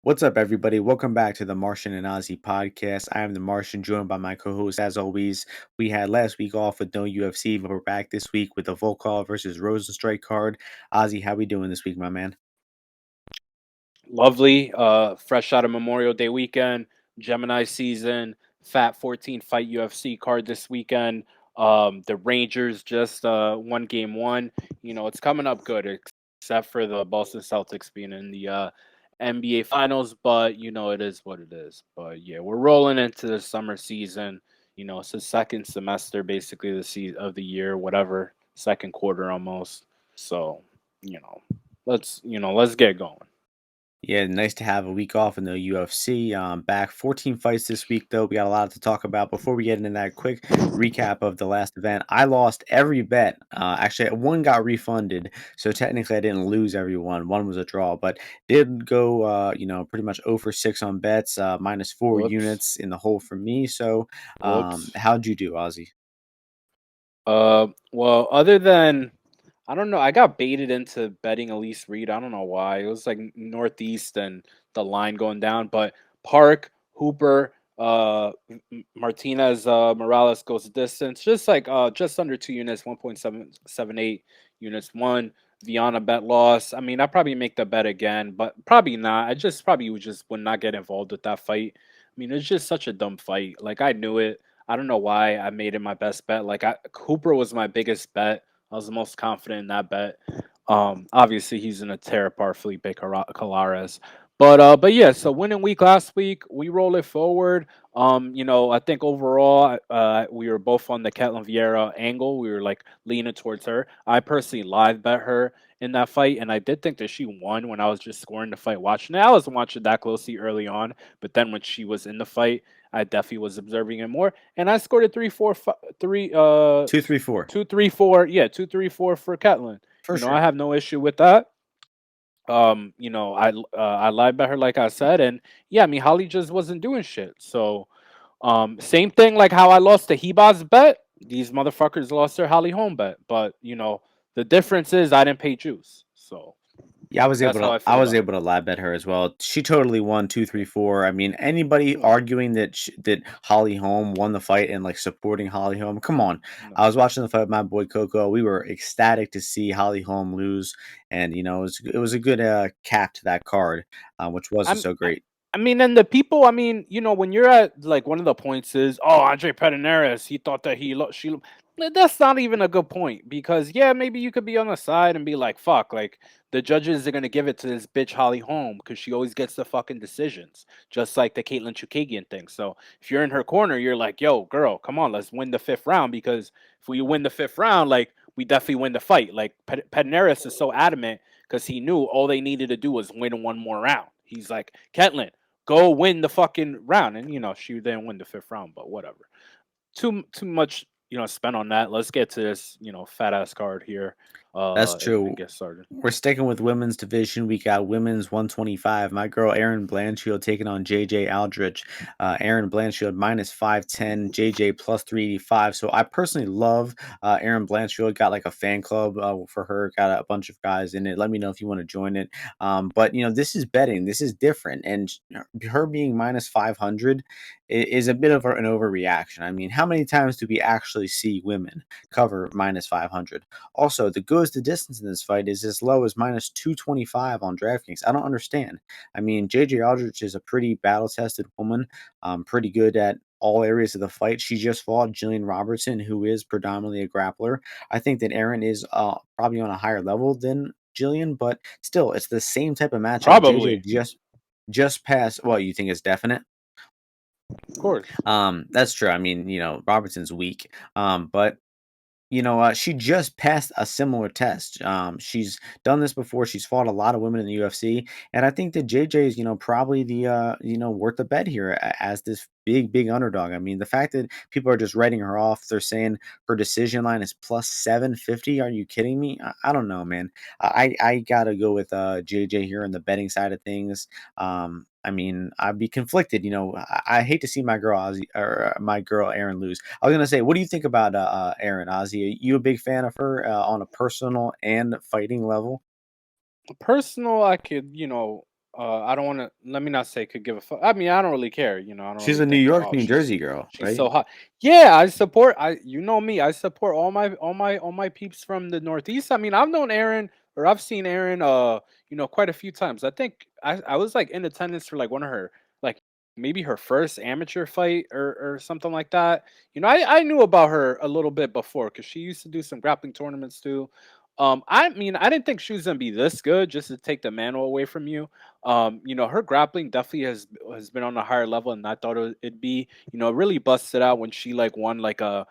What's up, everybody? Welcome back to the Martian and Ozzy podcast. I am the Martian, joined by my co-host. As always, we had last week off with no UFC, but we're back this week with the Volkov versus Rozenstruik card. Ozzy, how we doing this week, my man? Lovely. Fresh out of Memorial Day weekend, Gemini season, Fat 14 fight UFC card this weekend. The Rangers just won game one. It's coming up good, except for the Boston Celtics being in the NBA Finals. But it is what it is. But yeah, we're rolling into the summer season. It's the second semester, basically of the year, whatever, second quarter almost. So let's get going. Yeah, nice to have a week off in the UFC. Back 14 fights this week, though. We got a lot to talk about. Before we get into that, quick recap of the last event. I lost every bet. Actually, one got refunded, so technically I didn't lose every one. One was a draw, but did go, pretty much 0 for 6 on bets, minus 4 Whoops. units in the hole for me. So, Whoops. how'd you do, Ozzy? Well, other than I don't know, I got baited into betting Elise Reed. I don't know why. It was like Northeast and the line going down, but Park, Hooper, Martinez, Morales goes the distance, just like just under 2 units, 1.778 units won. Viana bet loss. I mean, I probably make the bet again, but probably not. I just probably would not get involved with that fight. I mean, it's just such a dumb fight. Like I knew it. I don't know why I made it my best bet. Cooper was my biggest bet. I was the most confident in that bet. Obviously he's in a tear apart Felipe Colares. But yeah, so winning week last week, we roll it forward. I think overall, we were both on the Ketlin Vieira angle. We were like leaning towards her. I personally live bet her in that fight, and I did think that she won when I was just scoring the fight, watching it. I wasn't watching that closely early on, but then when she was in the fight, I definitely was observing it more, and I scored a 2-3-4. 2-3-4. Yeah, 2-3-4 for Catlin. For I sure. have no issue with that. I lied about her like I said, and yeah, I mean Holly just wasn't doing shit. So, same thing like how I lost the Hebaz bet. These motherfuckers lost their Holly home bet, but the difference is I didn't pay juice. So Yeah, I was that's able how to I I feel was about it. able to live bet her as well. She totally won 2-3-4. I mean, anybody No, arguing that Holly Holm won the fight and like supporting Holly Holm, come on. I no. was watching the fight with my boy Coco. We were ecstatic to see Holly Holm lose, and it was a good cap to that card, which wasn't I'm so great. I mean, and the people. I mean, when you're at like one of the points is, oh, Andre Pederneiras, he thought that That's not even a good point because yeah, maybe you could be on the side and be like, fuck, like the judges are gonna give it to this bitch Holly Holm because she always gets the fucking decisions, just like the Caitlin Chukagian thing. So if you're in her corner, you're like, yo, girl, come on, let's win the fifth round because if we win the fifth round, like we definitely win the fight. Like Pederneiras is so adamant because he knew all they needed to do was win one more round. He's like, Ketlin, go win the fucking round. And she didn't win the fifth round, but whatever. Too much, spent on that. Let's get to this, fat ass card here. That's And true. get started. We're sticking with women's division. We got women's 125. My girl Erin Blanchfield taking on Ige-Aldrich. Erin Blanchfield minus 510, JJ plus 385. So I personally love Erin Blanchfield. Got like a fan club for her. Got a bunch of guys in it. Let me know if you want to join it. But this is betting. This is different, and her being minus 500 is a bit of an overreaction. I mean, how many times do we actually see women cover minus 500? Also, the goes the distance in this fight is as low as minus 225 on DraftKings. I don't understand. I mean, JJ Aldrich is a pretty battle tested woman, pretty good at all areas of the fight. She just fought Jillian Robertson, who is predominantly a grappler. I think that Aaron is probably on a higher level than Jillian, but still, it's the same type of matchup. JJ Probably, just passed. Well, you think it's definite? of course. That's true. I mean, Robertson's weak. But she just passed a similar test. She's done this before. She's fought a lot of women in the UFC, and I think that JJ is, probably the, worth the bet here as this big underdog. I mean, the fact that people are just writing her off, they're saying her decision line is plus 750. Are you kidding me? I don't know, man. I gotta go with JJ here on the betting side of things. I mean, I'd be conflicted. I hate to see my girl Ozzy or my girl Aaron lose. I was gonna say, what do you think about Aaron Ozzy? Are you a big fan of her on a personal and fighting level? Personal, I could, I don't want to. Let me not say could give a fuck. I mean, I don't really care. You know, I don't She's really a New think. York, Oh, New Jersey girl, she's right? so hot. Yeah, I support. You know me. I support all my peeps from the Northeast. I mean, I've known Aaron or I've seen Aaron. Quite a few times. I think I was like in attendance for like one of her like maybe her first amateur fight or something like that. You know, I knew about her a little bit before because she used to do some grappling tournaments too. I mean, I didn't think she was gonna be this good just to take the mantle away from you. Her grappling definitely has been on a higher level than I thought it'd be. You know, it really busted out when she like won like a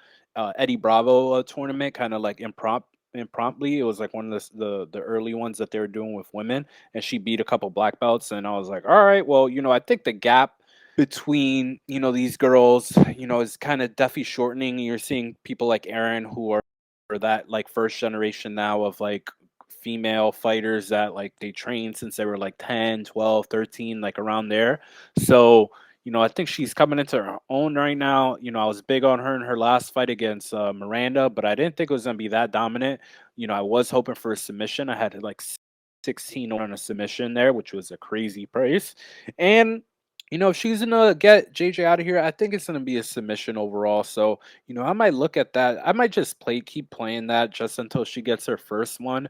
Eddie Bravo tournament, kind of like impromptly. It was like one of the early ones that they were doing with women, and she beat a couple black belts. And I was like, all right, well, I think the gap between these girls is kind of definitely shortening. You're seeing people like Aaron who are that like first generation now of like female fighters that like they trained since they were like 10, 12, 13, like around there. So I think she's coming into her own right now. I was big on her in her last fight against Miranda, but I didn't think it was going to be that dominant. I was hoping for a submission. I had like 16 on a submission there, which was a crazy price. And if she's gonna get JJ out of here, I think it's gonna be a submission overall. So, I might look at that. I might just keep playing that just until she gets her first one.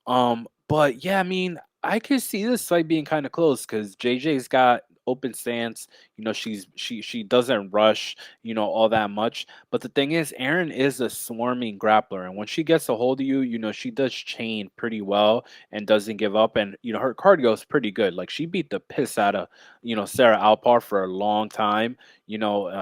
But yeah, I mean, I could see this fight being kind of close because JJ's got open stance. She doesn't rush, all that much. But the thing is, Aaron is a swarming grappler, and when she gets a hold of you, she does chain pretty well and doesn't give up. And her cardio is pretty good. Like she beat the piss out of Sarah Alpar for a long time.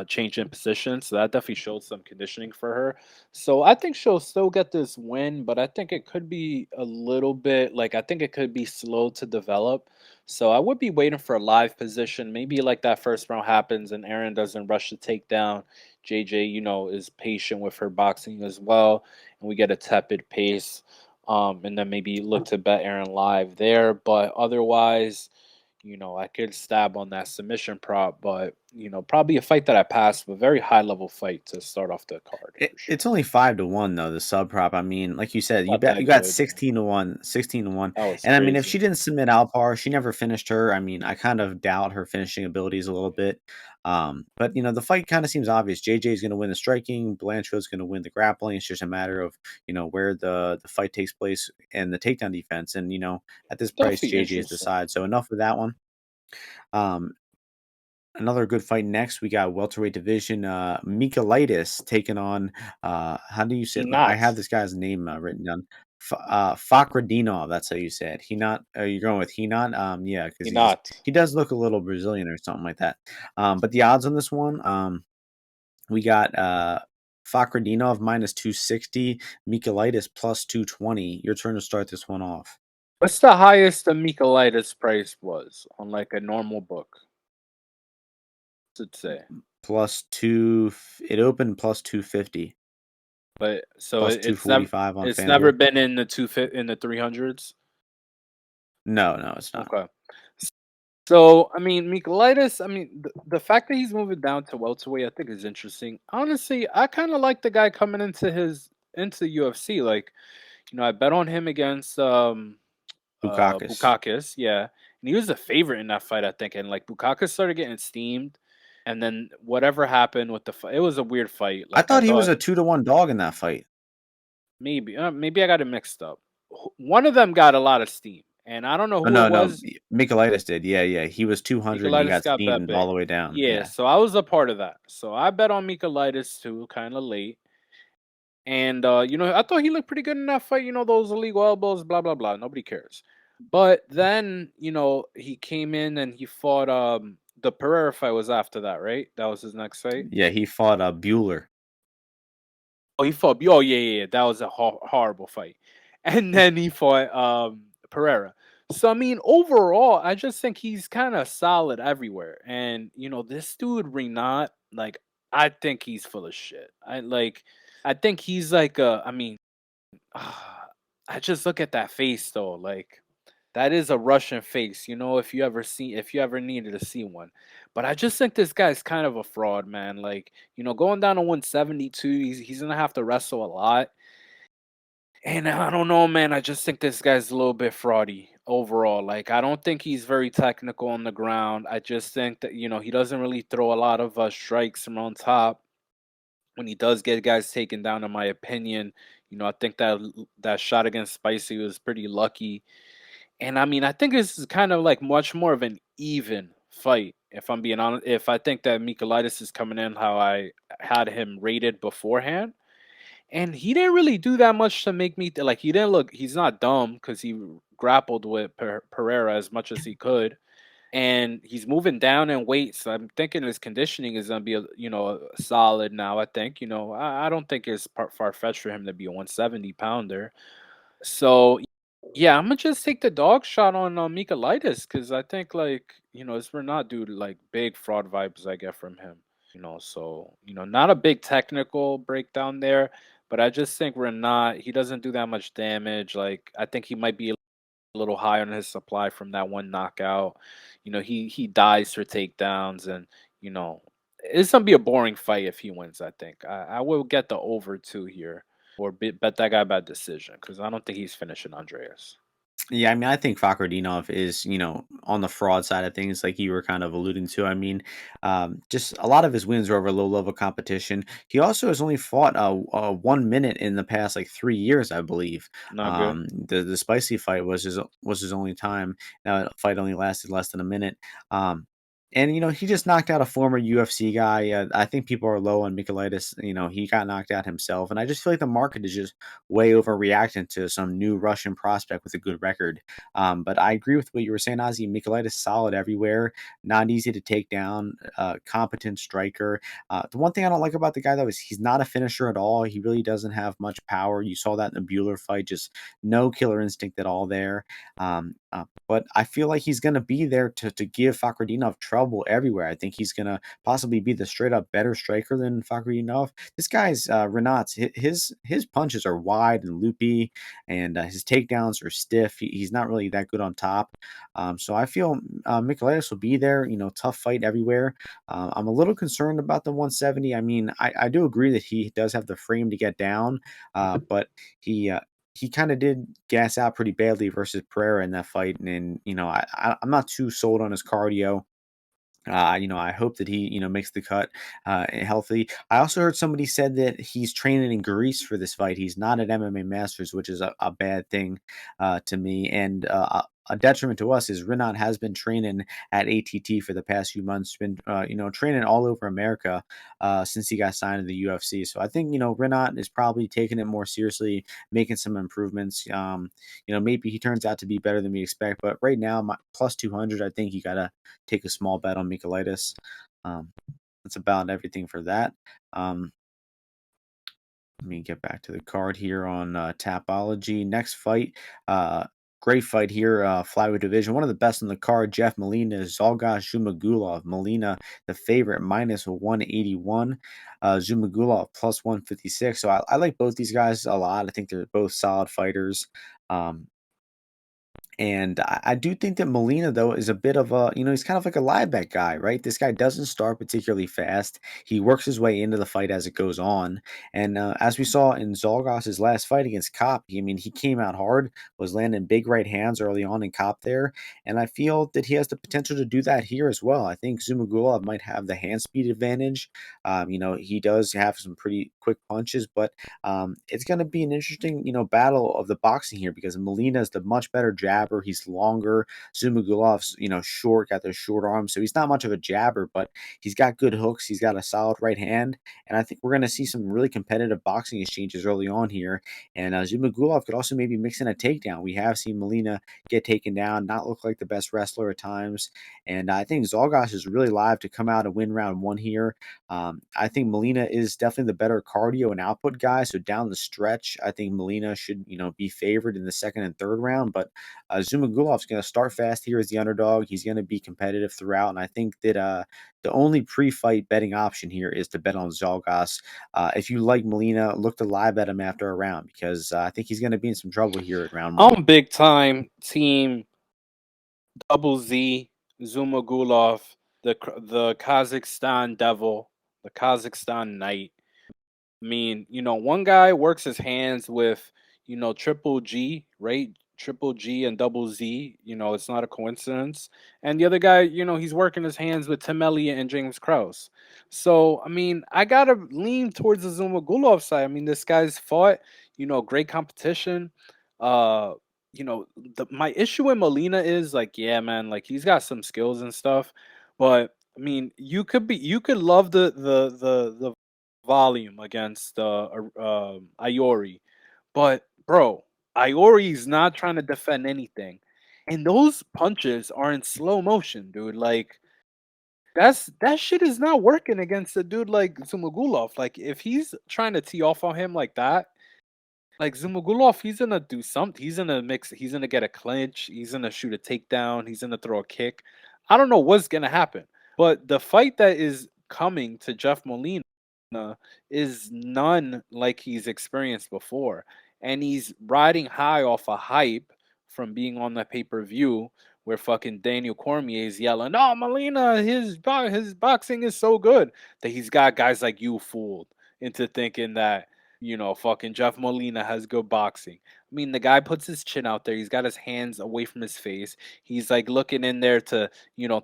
Changing positions, so that definitely showed some conditioning for her. So I think she'll still get this win, but I think it could be a little bit like I think it could be slow to develop. So I would be waiting for a live position. Maybe like that first round happens and Aaron doesn't rush to take down. JJ, is patient with her boxing as well, and we get a tepid pace. And then maybe look to bet Aaron live there. But otherwise, I could stab on that submission prop, but probably a fight that I passed, but very high level fight to start off the card for sure. It's only 5-1 though, the sub prop. I mean, like you said, you Not bet you that got good. 16-1, 16-1. That was And I mean, if crazy. she didn't submit Alpar, she never finished her. I mean, I kind of doubt her finishing abilities a little bit. But the fight kind of seems obvious. JJ is going to win the striking, Blanchfield's going to win the grappling. It's just a matter of where the fight takes place and the takedown defense. And at this price, Definitely JJ is the interesting. side. So enough of that one. Um, Another good fight next. We got welterweight division. Michaildis taking on. How do you say He it? I not. have this guy's name written down. Fakhretdinov. That's how you say it. He not. Are you going with he not? Yeah, because He not. he does look a little Brazilian or something like that. But the odds on this one, we got Fakhretdinov minus 260, Michaildis plus 220. Your turn to start this one off. What's the highest the Michaelitis price was on like a normal book? Should say. Plus two. It opened plus 250. But so Plus it's never 245 on it's never FanDuel. been in the in the 300s. No, no, it's not. Okay. So, I mean, Michaelitis, I mean, the fact that he's moving down to welterweight, I think is interesting. Honestly, I kind of like the guy coming into UFC. Like, I bet on him against Bukakis. Bukakis, yeah. And he was a favorite in that fight, I think. And like Bukakis started getting steamed, and then whatever happened with the fight, it was a weird fight. I Like I thought he was thought a 2-1 dog in that fight. maybe I got it mixed up. One of them got a lot of steam, and I don't know Oh, who it no, no. was. Michaelitis did. Yeah, yeah. He was 200 and he Michaelitis got got bet steamed all big. the way down. Yeah, Yeah. so I was a part of that. So I bet on Michaelitis too, kind of late. And I thought he looked pretty good in that fight. Those illegal elbows, blah blah blah. Nobody cares. But then, he came in and he fought the Pereira fight was after that, right? That was his next fight. Yeah, he fought Bueller. Oh, he fought. Oh, yeah, yeah, yeah. That was a horrible fight. And then he fought Pereira. So I mean, overall, I just think he's kind of solid everywhere. And this dude Renat, like, I think he's full of shit. I think he's like I mean, I just look at that face though, like that is a Russian face, if you ever needed to see one. But I just think this guy's kind of a fraud, man. Like, going down to 172, he's gonna have to wrestle a lot. And I don't know, man. I just think this guy's a little bit fraudy. overall. Like, I don't think he's very technical on the ground. I just think that, he doesn't really throw a lot of strikes from on top. When he does get guys taken down, in my opinion, I think that shot against Spicy was pretty lucky. And I mean, I think this is kind of like much more of an even fight. If I'm being honest, if I think that Michaildis is coming in how I had him rated beforehand, and he didn't really do that much to make me like he didn't look. He's not dumb because he grappled with Pereira as much as he could, and he's moving down in weight. So I'm thinking his conditioning is gonna be solid now. I think I don't think it's far fetched for him to be a 170 pounder. So yeah, I'm gonna just take the dog shot on Michaildis because I think like it's for not due to like big fraud vibes I get from him. So not a big technical breakdown there, but I just think we're not. He doesn't do that much damage. Like I think he might be a little high on his supply from that one knockout. He dies for takedowns, and you know it's gonna be a boring fight if he wins. I think I will get the over two here, or bet that guy by decision because I don't think he's finishing Andreas. Yeah, I mean, I think Fakhretdinov is, on the fraud side of things, like you were kind of alluding to. I mean, just a lot of his wins are over low level competition. He also has only fought 1 minute in the past like 3 years, I believe. Not good. The spicy fight was his only time. Now, the fight only lasted less than a minute. And he just knocked out a former UFC guy. I think people are low on Michailidis. He got knocked out himself, and I just feel like the market is just way overreacting to some new Russian prospect with a good record. But I agree with what you were saying, Ozzy. Michailidis solid everywhere, not easy to take down, competent striker. The one thing I don't like about the guy though is he's not a finisher at all. He really doesn't have much power. You saw that in the Bueller fight, just no killer instinct at all there. But I feel like he's going to be there to give Fakhretdinov trouble everywhere. I think he's going to possibly be the straight up better striker than Fakhretdinov. This guy's Renat's his punches are wide and loopy, and his takedowns are stiff. He's not really that good on top. So I feel Michailidis will be there. Tough fight everywhere. I'm a little concerned about the 170. I mean, I do agree that he does have the frame to get down, but he kind of did gas out pretty badly versus Pereira in that fight, and I'm not too sold on his cardio. I hope that he, makes the cut healthy. I also heard somebody said that he's training in Greece for this fight. He's not at MMA Masters, which is a bad thing to me. And a detriment to us is Renat has been training at ATT for the past few months, been, training all over America since he got signed to the UFC. So I think, Renat is probably taking it more seriously, making some improvements. Maybe he turns out to be better than we expect. But right now, my plus 200, I think you got to take a small bet on Michailidis. Um, that's about everything for that. Let me get back to the card here on Tapology. Next fight, great fight here, flyweight division. One of the best on the card, Jeff Molina, Zhalgas-Zhumagulov. Molina, the favorite, minus 181. Zhumagulov, plus 156. So I like both these guys a lot. I think they're both solid fighters. And I do think that Molina, though, is a bit of he's kind of like a live bet guy, right? This guy doesn't start particularly fast. He works his way into the fight as it goes on. And as we saw in Zolgas's last fight against Kopp, I mean, he came out hard, was landing big right hands early on in Kopp there. And I feel that he has the potential to do that here as well. I think Zumagulov might have the hand speed advantage. He does have some pretty quick punches, but it's going to be an interesting, battle of the boxing here because Molina is the much better jabber. He's longer. Zumagulov's, short, got those short arms. So he's not much of a jabber, but he's got good hooks. He's got a solid right hand. And I think we're going to see some really competitive boxing exchanges early on here. And Zumagulov could also maybe mix in a takedown. We have seen Molina get taken down, not look like the best wrestler at times. And I think Zolgas is really live to come out and win round one here. I think Molina is definitely the better cardio and output guy. So down the stretch, I think Molina should, be favored in the second and third round. But Zumagulov's going to start fast here as the underdog. He's going to be competitive throughout. And I think that the only pre-fight betting option here is to bet on Zolgas. If you like Molina, look to live bet him after a round because I think he's going to be in some trouble here at round one. I'm big time team Double Z Zumagulov, the Kazakhstan Devil, the Kazakhstan Knight. I mean, one guy works his hands with, Triple G, right? Triple G and Double Z. It's not a coincidence. And the other guy, he's working his hands with Tim Elliott and James Krause. So, I mean, I gotta lean towards the Zhumagulov side. I mean, this guy's fought, great competition. Uh, my issue with Molina is like, yeah, man, like he's got some skills and stuff, but I mean, you could love the volume against Iori, but bro, Iori's not trying to defend anything, and those punches are in slow motion, dude. Like that shit is not working against a dude like Zumagulov. Like if he's trying to tee off on him like that, like Zumagulov, he's gonna do something. He's gonna mix. He's gonna get a clinch. He's gonna shoot a takedown. He's gonna throw a kick. I don't know what's gonna happen. But the fight that is coming to Jeff Molina is none like he's experienced before, and he's riding high off a hype from being on the pay per view where fucking Daniel Cormier is yelling, "Oh, Molina, his boxing is so good," that he's got guys like you fooled into thinking that fucking Jeff Molina has good boxing. I mean, the guy puts his chin out there. He's got his hands away from his face. He's like looking in there to,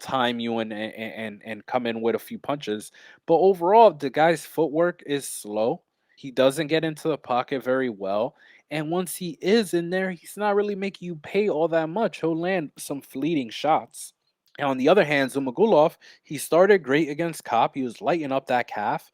time you and come in with a few punches. But overall, the guy's footwork is slow. He doesn't get into the pocket very well. And once he is in there, he's not really making you pay all that much. He'll land some fleeting shots. And on the other hand, Zumagulov, he started great against Cop. He was lighting up that calf.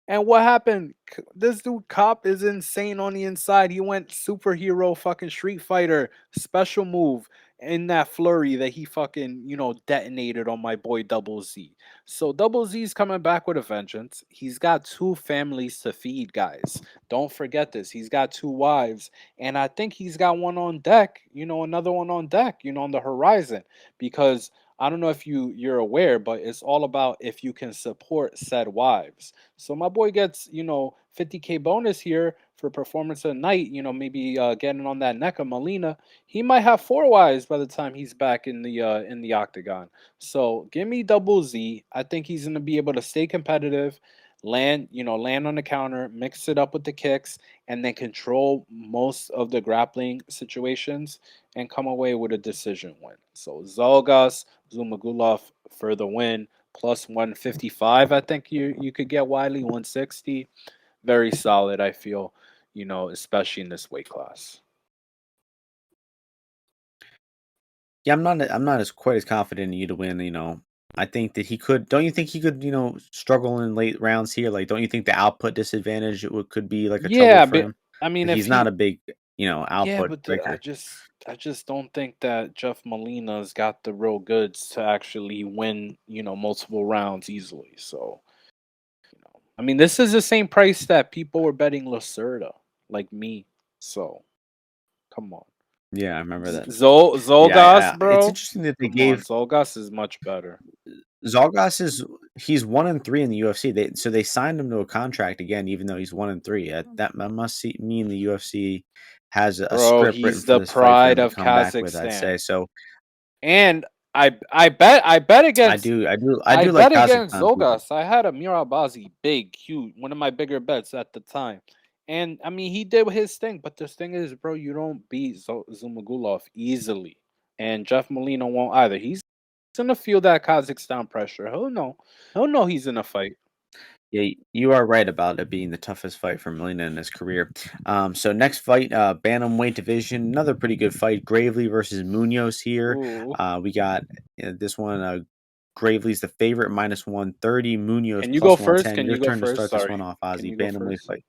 And what happened? This dude Cop is insane on the inside. He went superhero fucking Street Fighter special move in that flurry that he fucking, detonated on my boy Double Z. So Double Z's coming back with a vengeance. He's got two families to feed, guys. Don't forget this. He's got two wives. And I think he's got one on deck, another one on deck, on the horizon. Because I don't know if you're aware, but it's all about if you can support said wives. So my boy gets, 50K bonus here for performance of the night, maybe getting on that neck of Molina. He might have four wives by the time he's back in the octagon. So give me Double Z. I think he's gonna be able to stay competitive, land on the counter, mix it up with the kicks, and then control most of the grappling situations and come away with a decision win. So Zolgas Zumagulov for the win plus 155. I think you could get Wiley 160. Very solid, I feel, especially in this weight class. Yeah, I'm not as quite as confident in you to win, I think that he could don't you think he could, struggle in late rounds here? Like, don't you think the output disadvantage could be like a trouble Yeah, for but him? I mean, Like, if he's not he, a big, yeah, output but breaker. I just don't think that Jeff Molina's got the real goods to actually win, multiple rounds easily. So, I mean, this is the same price that people were betting Lacerda, like me. So, come on. Yeah, I remember that. Yeah, Zolgas, it's bro. interesting that they Come on, gave Zolgas is much better. Zalgas he's 1-3 in the UFC. They signed him to a contract again, even though he's 1-3. That must mean the UFC has a Bro, script written he's for the this fight for pride him to of come back with, I'd say. Kazakhstan. So And I bet against I do like Kazakhstan too. Zogas. I had a Mirabazi big, huge, one of my bigger bets at the time. And I mean, he did his thing, but the thing is, bro, you don't beat Zumagulov easily. And Jeff Molina won't either. He's gonna feel that Kazakhstan pressure. He'll know. He'll know he's in a fight. Yeah, you are right about it being the toughest fight for Molina in his career. So next fight, bantamweight division, another pretty good fight. Gravely versus Munoz here. Ooh. We got this one. Gravely's the favorite, minus 130. Munoz Can you go plus first? 110. Can you Your go turn to first? start this Sorry. one off, Can Ozzy. you go Bantamweight first? fight.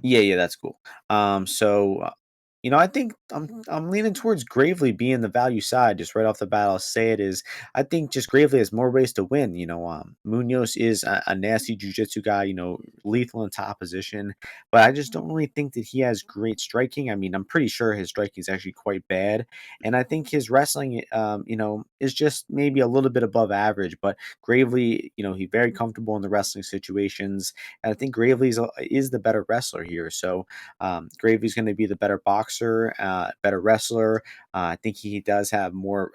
Yeah, that's cool. I think I'm leaning towards Gravely being the value side. Just right off the bat, I'll say it is. I think just Gravely has more ways to win. Munoz is a nasty jujitsu guy. Lethal in top position, but I just don't really think that he has great striking. I mean, I'm pretty sure his striking is actually quite bad, and I think his wrestling, is just maybe a little bit above average. But Gravely, he's very comfortable in the wrestling situations, and I think Gravely is the better wrestler here. So Gravely's going to be the better boxer, better wrestler. I think he does have more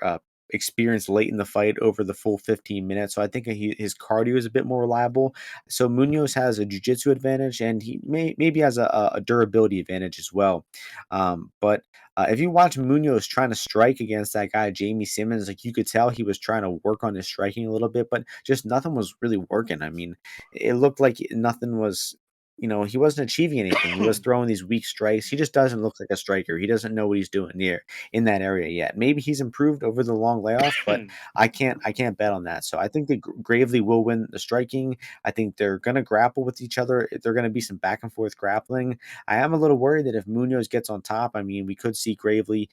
experience late in the fight over the full 15 minutes. So I think his cardio is a bit more reliable. So Munoz has a jiu-jitsu advantage and he maybe has a durability advantage as well. But If you watch Munoz trying to strike against that guy Jamie Simmons, like you could tell he was trying to work on his striking a little bit, but just nothing was really working. I mean, it looked like nothing was. He wasn't achieving anything. He was throwing these weak strikes. He just doesn't look like a striker. He doesn't know what he's doing there in that area yet. Maybe he's improved over the long layoff, but I can't bet on that. So I think that Gravely will win the striking. I think they're going to grapple with each other. They're going to be some back and forth grappling. I am a little worried that if Munoz gets on top, I mean, we could see Gravely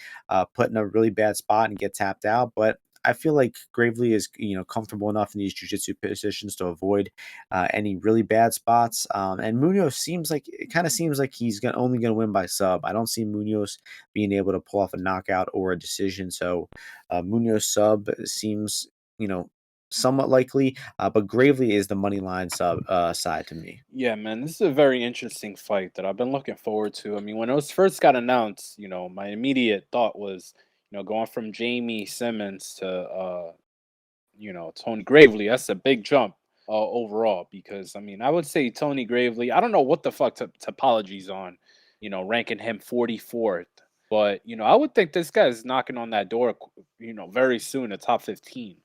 put in a really bad spot and get tapped out. But I feel like Gravely is, comfortable enough in these jiu-jitsu positions to avoid any really bad spots. And Munoz seems like he's only going to win by sub. I don't see Munoz being able to pull off a knockout or a decision. So Munoz sub seems, you know, somewhat likely, but Gravely is the money line side to me. Yeah, man, this is a very interesting fight that I've been looking forward to. I mean, when it was first got announced, my immediate thought was, going from Jamie Simmons to Tony Gravely. That's a big jump overall because I mean, I would say Tony Gravely. I don't know what the fuck topology's on, ranking him 44th, but I would think this guy is knocking on that door, very soon, a top 15.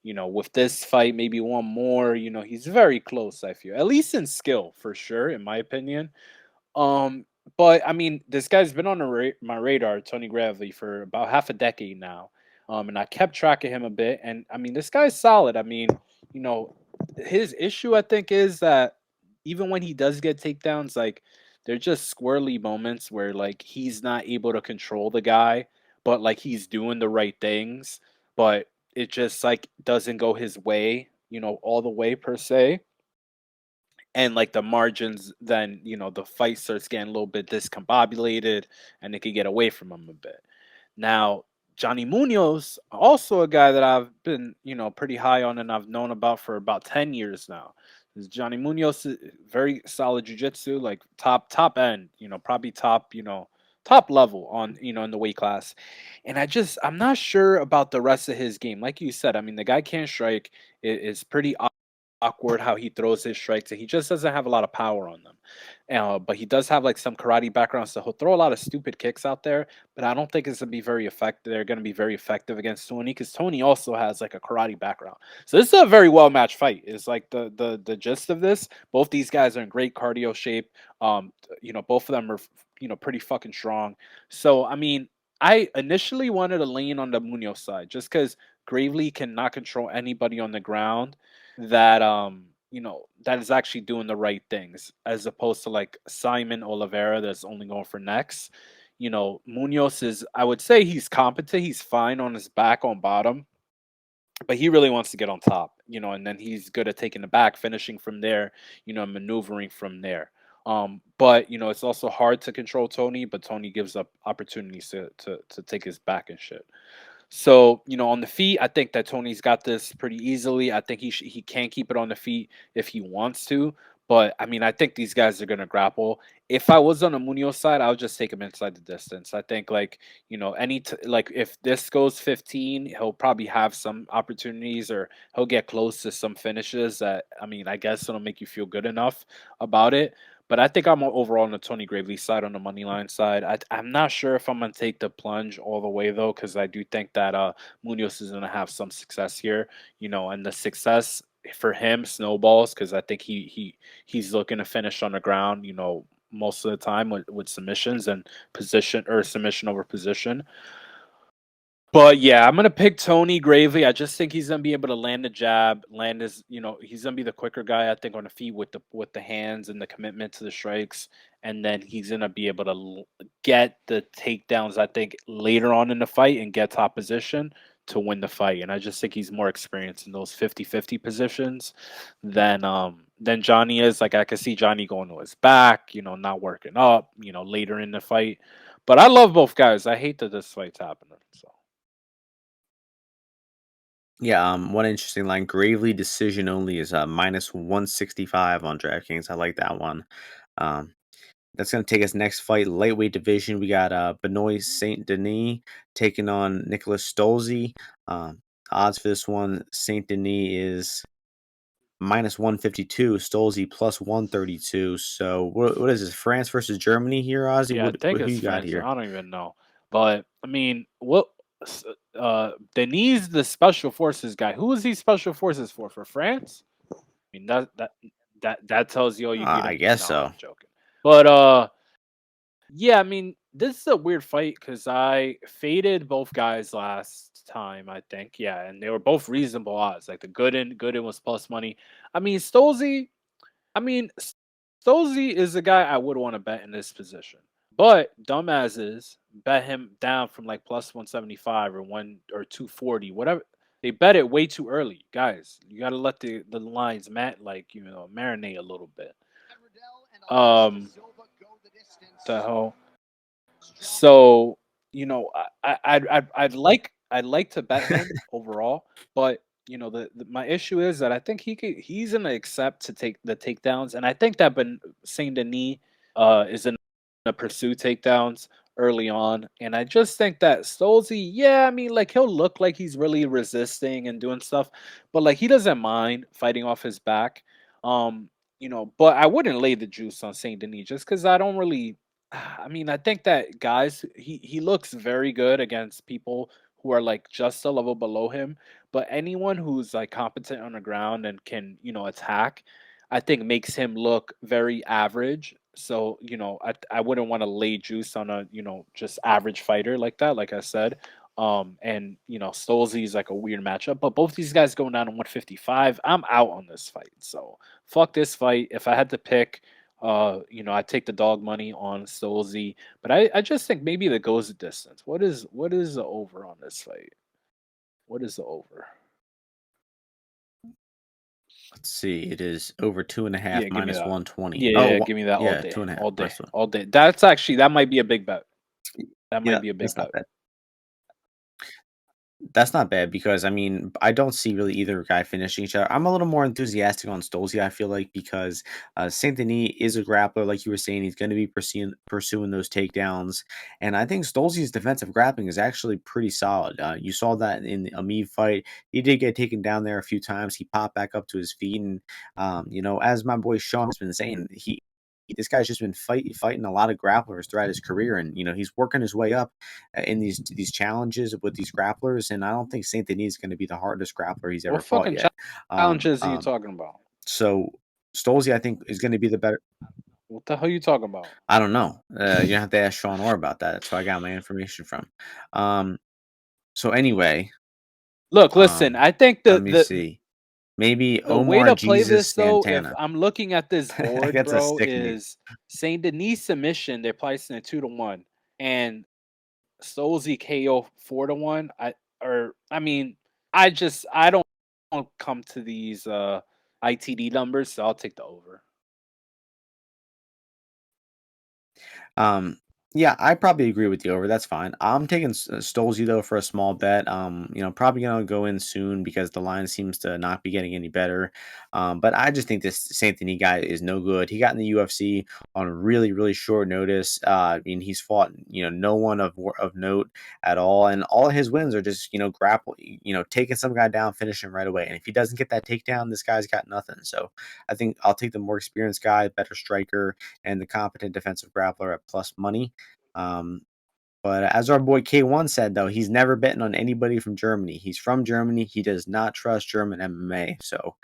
With this fight, maybe one more, he's very close, I feel. At least in skill, for sure, in my opinion. Um, but I mean, this guy's been on my radar, Tony Gravely, for about half a decade now. And I kept track of him a bit. And I mean, this guy's solid. I mean, you know, his issue, I think, is that even when he does get takedowns, like they're just squirrely moments where like he's not able to control the guy, but like he's doing the right things, but it just like doesn't go his way, all the way per se. And like the margins, then the fight starts getting a little bit discombobulated, and it could get away from him a bit. Now, Johnny Munoz, also a guy that I've been, pretty high on and I've known about for about 10 years now. This Johnny Munoz is very solid jiu-jitsu, like top end, probably top, top level on, in the weight class. And I'm not sure about the rest of his game. Like you said, I mean, the guy can't strike. It is pretty awkward how he throws his strikes, and he just doesn't have a lot of power on them. But he does have like some karate background, so he'll throw a lot of stupid kicks out there. But I don't think it's gonna be very effective. They're gonna be very effective against Tony because Tony also has like a karate background. So this is a very well matched fight. Is like the gist of this. Both these guys are in great cardio shape. Both of them are pretty fucking strong. So I mean, I initially wanted to lean on the Munoz side just because Gravely cannot control anybody on the ground that that is actually doing the right things as opposed to like Simon Oliveira that's only going for necks. Munoz is, I would say, he's competent, he's fine on his back on bottom, but he really wants to get on top, and then he's good at taking the back, finishing from there, maneuvering from there. But it's also hard to control Tony, but Tony gives up opportunities to take his back and shit. So, on the feet, I think that Tony's got this pretty easily. I think he can keep it on the feet if he wants to. But I mean, I think these guys are gonna grapple. If I was on the Munoz side, I would just take him inside the distance. I think like like if this goes 15, he'll probably have some opportunities or he'll get close to some finishes that I mean, I guess it'll make you feel good enough about it. But I think I'm overall on the Tony Gravely side, on the money line side. I'm not sure if I'm gonna take the plunge all the way though, because I do think that Munoz is gonna have some success here, and the success for him snowballs because I think he's looking to finish on the ground, most of the time with submissions and position or submission over position. But yeah, I'm gonna pick Tony Gravely. I just think he's gonna be able to land the jab, land his, he's gonna be the quicker guy, I think, on the feet with the hands and the commitment to the strikes, and then he's gonna be able to get the takedowns, I think, later on in the fight and get top position to win the fight. And I just think he's more experienced in those 50-50 positions than Johnny is. Like I can see Johnny going to his back, not working up, later in the fight. But I love both guys. I hate that this fight's happening. So. Yeah, one interesting line. Gravely decision only is minus 165 on DraftKings. I like that one. Um, that's gonna take us next fight, lightweight division. We got Benoit-St Denis taking on Nicholas Stolze. Odds for this one, St Denis is minus 152, Stolze plus 132. So what is this? France versus Germany here, Ozzy? Yeah, I think Who it's you got France. here? I don't even know. But I mean, Denis, the special forces guy. Who is he special forces for? For France? I mean that tells you all you need I to. guess No, so. I'm joking. But yeah, I mean, this is a weird fight because I faded both guys last time, I think. Yeah, and they were both reasonable odds. Like the Gooden was plus money. I mean, I mean, Stolze is a guy I would want to bet in this position. But dumbasses bet him down from like plus 175 or 240, whatever. They bet it way too early. Guys, you gotta let the lines marinate a little bit. The hell. So, I'd like to bet him overall, but my issue is that I think he's gonna accept to take the takedowns, and I think that Saint Denis is gonna pursue takedowns early on, and I just think that Stolze, yeah, I mean, like he'll look like he's really resisting and doing stuff, but like he doesn't mind fighting off his back, but I wouldn't lay the juice on Saint Denis just because I don't really. I mean, I think that guys, he looks very good against people who are like just a level below him. But anyone who's like competent on the ground and can, attack, I think makes him look very average. So, I wouldn't want to lay juice on a, just average fighter like that, like I said. And Stolze is like a weird matchup, but both these guys going down to 155. I'm out on this fight. So fuck this fight. If I had to pick, I take the dog money on Stolze, but I just think maybe that goes the distance. What is the over on this fight? What is the over? Let's see. It is over 2.5 Yeah, give me minus that. 120. Yeah, Oh, yeah, give me that all yeah, day, 2.5 all day, minus one. all day. That might be a big bet. That might Yeah, be a big that's not bet. bad. That's not bad because I mean I don't see really either guy finishing each other. I'm a little more enthusiastic on Stolze. I feel like because Saint Denis is a grappler, like you were saying, he's going to be pursuing those takedowns, and I think Stolze's defensive grappling is actually pretty solid. You saw that in the Amid fight. He did get taken down there a few times. He popped back up to his feet, and as my boy Sean has been saying, this guy's just been fighting a lot of grapplers throughout his career, and he's working his way up in these challenges with these grapplers. And I don't think Saint Denis is going to be the hardest grappler he's ever What fought fucking yet. Um, challenges are you um, talking about? so Stolze, I think, is going to be the better. What the hell are you talking about? I don't know. You have to ask Sean Orr about that. That's where I got my information from. Um, so anyway, Look, listen. I think let me see. Maybe the way Omar to play Jesus this though, if Santana. I'm looking at this board, That's a bro, sick name. is Saint Denis submission. They're pricing at 2-1, and Stolze KO 4-1. I mean, I don't come to these ITD numbers, so I'll take the over. Um, yeah, I probably agree with you over. That's fine. I'm taking Stolze though for a small bet. Probably gonna go in soon because the line seems to not be getting any better. But I just think this Saint Denis guy is no good. He got in the UFC on really, really short notice. I mean, he's fought no one of note at all, and all of his wins are just grapple, taking some guy down, finishing right away. And if he doesn't get that takedown, this guy's got nothing. So I think I'll take the more experienced guy, better striker, and the competent defensive grappler at plus money. Um, but as our boy K1 said, though, he's never betting on anybody from Germany. He's from Germany. He does not trust German MMA. So,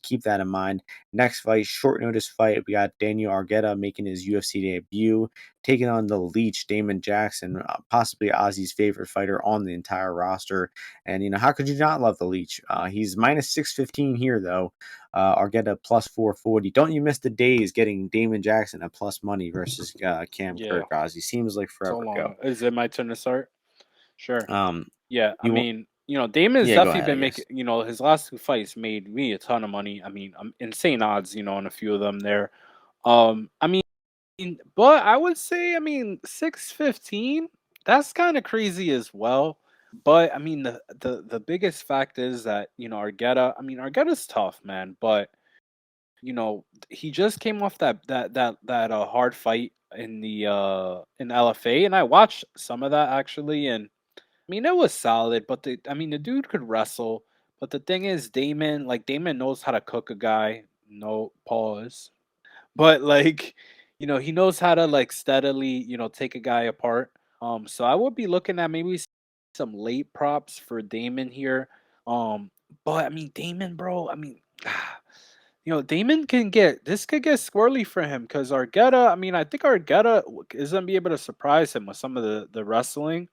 keep that in mind. Next fight, short notice fight. We got Daniel-Argueta making his UFC debut, taking on the Leech, Damon Jackson, possibly Ozzy's favorite fighter on the entire roster. And, how could you not love the Leech? He's minus 615 here, though. Argueta plus 440. Don't you miss the days getting Damon Jackson at plus money versus Cam Yeah. Kirk? Ozzy seems like So forever ago. long. Is it my turn to start? Sure. Um, Yeah, I you want? mean, Damon's Yeah, go definitely ahead. I been making, guess. his last two fights made me a ton of money. I mean, insane odds, on a few of them there. I mean, but I would say, I mean, 615, that's kind of crazy as well. But I mean, the biggest fact is that, Argueta's tough, man, but he just came off that hard fight in LFA, and I watched some of that actually, and I mean, it was solid, but the dude could wrestle. But the thing is, Damon knows how to cook a guy. No pause. But like, he knows how to like steadily, take a guy apart. So I would be looking at maybe some late props for Damon here. Um, but I mean Damon, bro. I mean, Damon can get this could get squirrely for him because Argueta. I mean, I think Argueta is gonna be able to surprise him with some of the wrestling.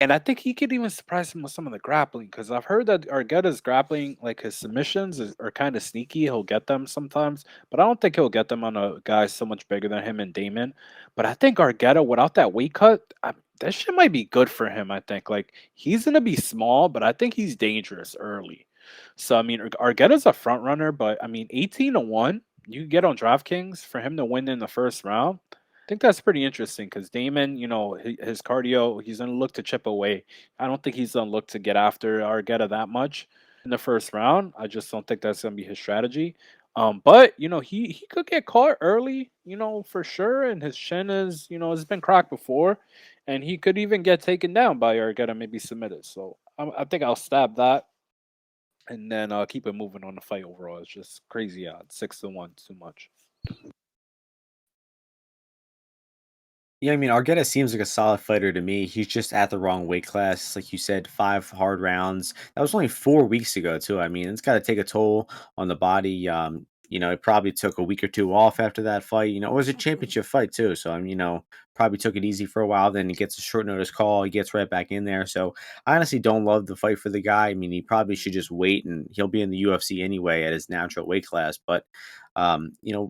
And I think he could even surprise him with some of the grappling because I've heard that Argueta's grappling, like his submissions, are kind of sneaky. He'll get them sometimes, but I don't think he'll get them on a guy so much bigger than him and Damon. But I think Argueta, without that weight cut, that shit might be good for him. I think like he's gonna be small, but I think he's dangerous early. So I mean, Argueta's a front runner, but I mean, 18-1, you can get on DraftKings for him to win in the first round. I think that's pretty interesting because Damon, his cardio, he's gonna look to chip away. I don't think he's gonna look to get after Argueta that much in the first round. I just don't think that's gonna be his strategy. But he could get caught early, for sure. And his chin is, has been cracked before, and he could even get taken down by Argueta, maybe submitted. So I think I'll stab that, and then keep it moving on the fight overall. It's just crazy odds, 6-1, too much. Yeah, I mean, Argetta seems like a solid fighter to me. He's just at the wrong weight class. Like you said, 5 hard rounds. That was only 4 weeks ago, too. I mean, it's got to take a toll on the body. It probably took a week or two off after that fight. It was a championship fight, too. So, probably took it easy for a while. Then he gets a short notice call. He gets right back in there. So, I honestly don't love the fight for the guy. I mean, he probably should just wait and he'll be in the UFC anyway at his natural weight class. But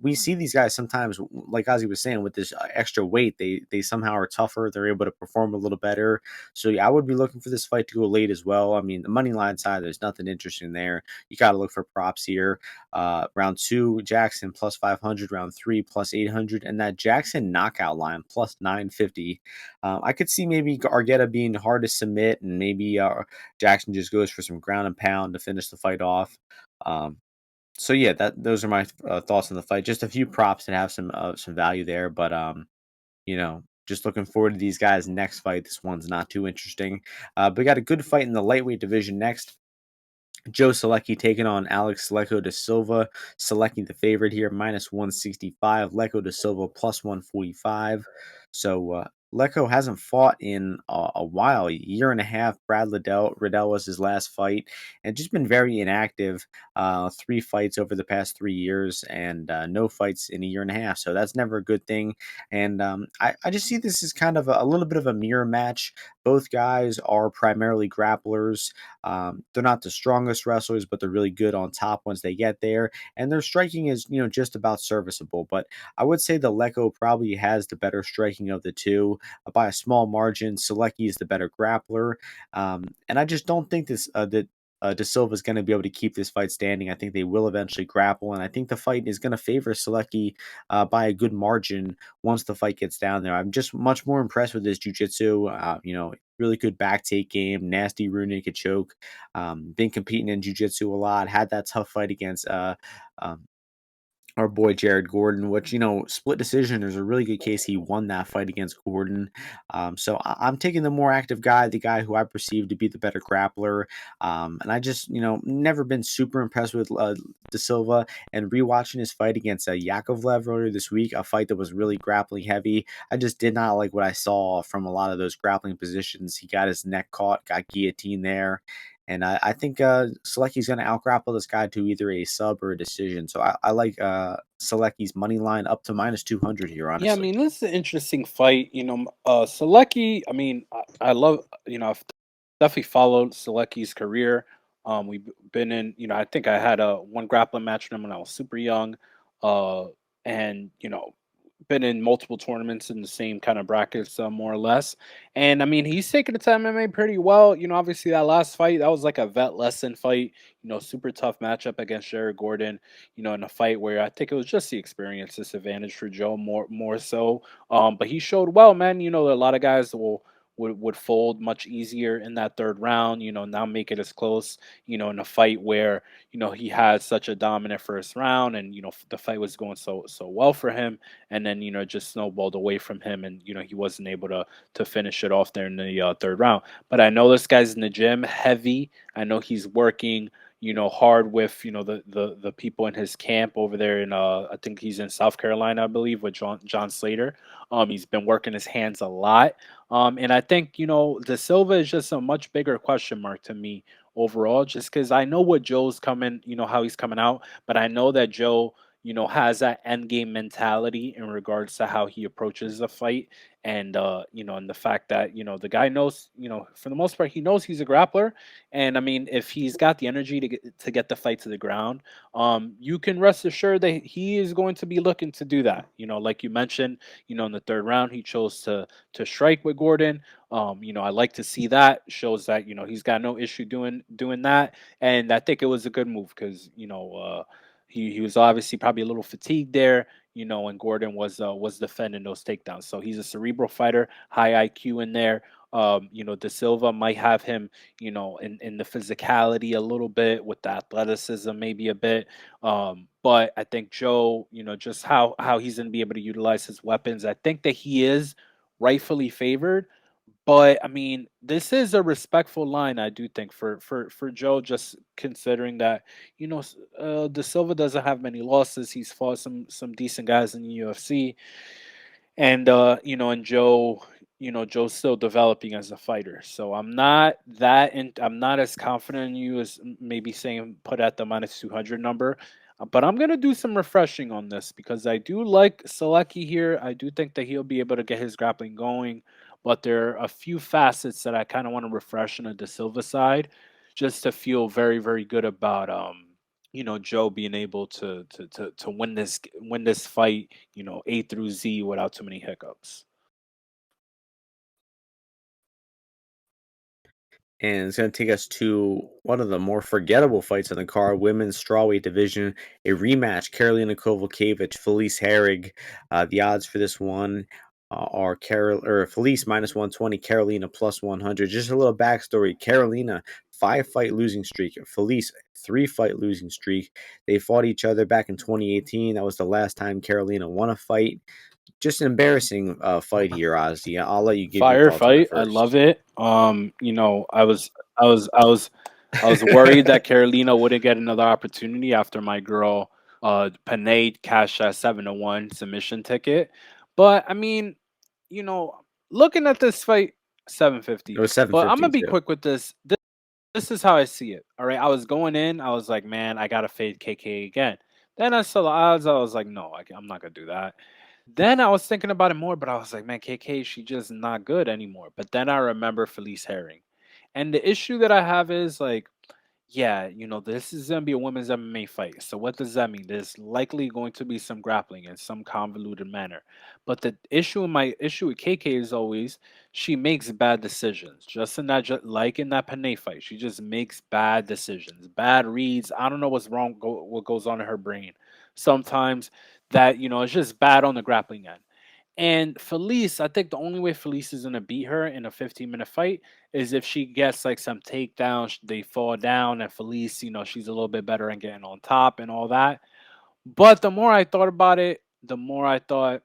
we see these guys sometimes, like Ozzy was saying, with this extra weight, they somehow are tougher. They're able to perform a little better. So yeah, I would be looking for this fight to go late as well. I mean, the money line side, there's nothing interesting there. You got to look for props here. Round two, Jackson plus 500. Round three, plus 800, and that Jackson knockout line plus 950. I could see maybe Argetta being hard to submit, and maybe Jackson just goes for some ground and pound to finish the fight off. Um, so yeah, those are my thoughts on the fight. Just a few props that have some value there, but just looking forward to these guys' next fight. This one's not too interesting. But we got a good fight in the lightweight division next. Joe Solecki taking on Alex Lecco da Silva. Selecting the favorite here, minus 165. Lecco da Silva plus 145. So Lecco hasn't fought in a while, a year and a half. Brad Riddell was his last fight, and just been very inactive. 3 fights over the past 3 years, and no fights in a year and a half. So that's never a good thing. And I just see this as kind of a little bit of a mirror match. Both guys are primarily grapplers. They're not the strongest wrestlers, but they're really good on top once they get there. And their striking is, just about serviceable. But I would say the Lecco probably has the better striking of the two by a small margin. Selecki is the better grappler. And I just don't think that De Silva is going to be able to keep this fight standing. I think they will eventually grapple, and I think the fight is going to favor Selecki by a good margin once the fight gets down there. I'm just much more impressed with his jiu-jitsu. Really good back take game, nasty rear naked choke. Been competing in jiu-jitsu a lot. Had that tough fight against um, our boy Jared Gordon, which split decision. There's a really good case he won that fight against Gordon. So I'm taking the more active guy, the guy who I perceive to be the better grappler. And I just never been super impressed with De Silva. And rewatching his fight against Ige-Evloev earlier this week, a fight that was really grappling heavy. I just did not like what I saw from a lot of those grappling positions. He got his neck caught, got guillotine there. And I think Selecki's going to outgrapple this guy to either a sub or a decision. So I like Selecki's money line up to minus 200 here, Yeah, I honestly. mean, this is an interesting fight. Selecki, I mean, I love, I've definitely followed Selecki's career. We've been in, I think I had a one grappling match with him when I was super young. Uh, and, been in multiple tournaments in the same kind of brackets, more or less. And I mean, he's taken it to MMA pretty well. Obviously that last fight, that was like a vet lesson fight, super tough matchup against Jared Gordon, in a fight where I think it was just the experience disadvantage for Joe more so. But he showed well, man. A lot of guys would fold much easier in that third round, now make it as close, in a fight where, he had such a dominant first round and, the fight was going so well for him. And then, it just snowballed away from him and, he wasn't able to finish it off there in the third round. But I know this guy's in the gym heavy. I know he's working, hard with the people in his camp over there in I think he's in South Carolina, I believe, with John Slater. He's been working his hands a lot. And I think De Silva is just a much bigger question mark to me overall, just because I know what Joe's coming, how he's coming out, but I know that Joe has that end game mentality in regards to how he approaches the fight. And and the fact that, the guy knows, for the most part, he knows he's a grappler. And I mean, if he's got the energy to get the fight to the ground, you can rest assured that he is going to be looking to do that. Like you mentioned, in the third round, he chose to strike with Gordon. I like to see that. Shows that, he's got no issue doing that. And I think it was a good move because, he was obviously probably a little fatigued there, and Gordon was defending those takedowns. So he's a cerebral fighter, high IQ in there. De Silva might have him, in the physicality a little bit, with the athleticism maybe a bit. But I think Joe, just how he's gonna be able to utilize his weapons. I think that he is rightfully favored. But I mean, this is a respectful line, I do think, for Joe, just considering that De Silva doesn't have many losses. He's fought some decent guys in the UFC, and and Joe, Joe's still developing as a fighter. So I'm not as confident in you as maybe saying put at the -200 number. But I'm gonna do some refreshing on this because I do like Solecki here. I do think that he'll be able to get his grappling going, but there are a few facets that I kind of want to refresh on the De Silva side, just to feel very, very good about Joe being able to win this fight, A through Z without too many hiccups. And it's going to take us to one of the more forgettable fights on the card, women's strawweight division, a rematch, Karolina Kowalkiewicz, Felice Herrig. The odds for this one are Felice -120, Carolina +100. Just a little backstory: Carolina, 5-fight losing streak; Felice, 3-fight losing streak. They fought each other back in 2018. That was the last time Carolina won a fight. Just an embarrassing fight here, Ozzy. I'll let you give your Fire thoughts on it fight, I first. love it. I was worried that Carolina wouldn't get another opportunity after my girl Panay cashed that 7-1 submission ticket. But I mean, you know, looking at this fight, It 750. was But I'm 750 gonna be too. quick with this. This is how I see it. All right. I was going in, I was like, man, I gotta fade KK again. Then I saw the odds, I was like, no, I'm not gonna do that. Then I was thinking about it more, but I was like, man, KK, she just not good anymore. But then I remember Felice Herring. And the issue that I have is like, yeah, this is gonna be a women's MMA fight. So what does that mean? There's likely going to be some grappling in some convoluted manner. But my issue with KK is always she makes bad decisions. Just in that, like in that Panay fight, she just makes bad decisions, bad reads. I don't know what's wrong, what goes on in her brain. Sometimes that it's just bad on the grappling end. And Felice, I think the only way Felice is gonna beat her in a 15-minute fight is if she gets like some takedowns, they fall down, and Felice, she's a little bit better at getting on top and all that. But the more I thought about it, the more I thought,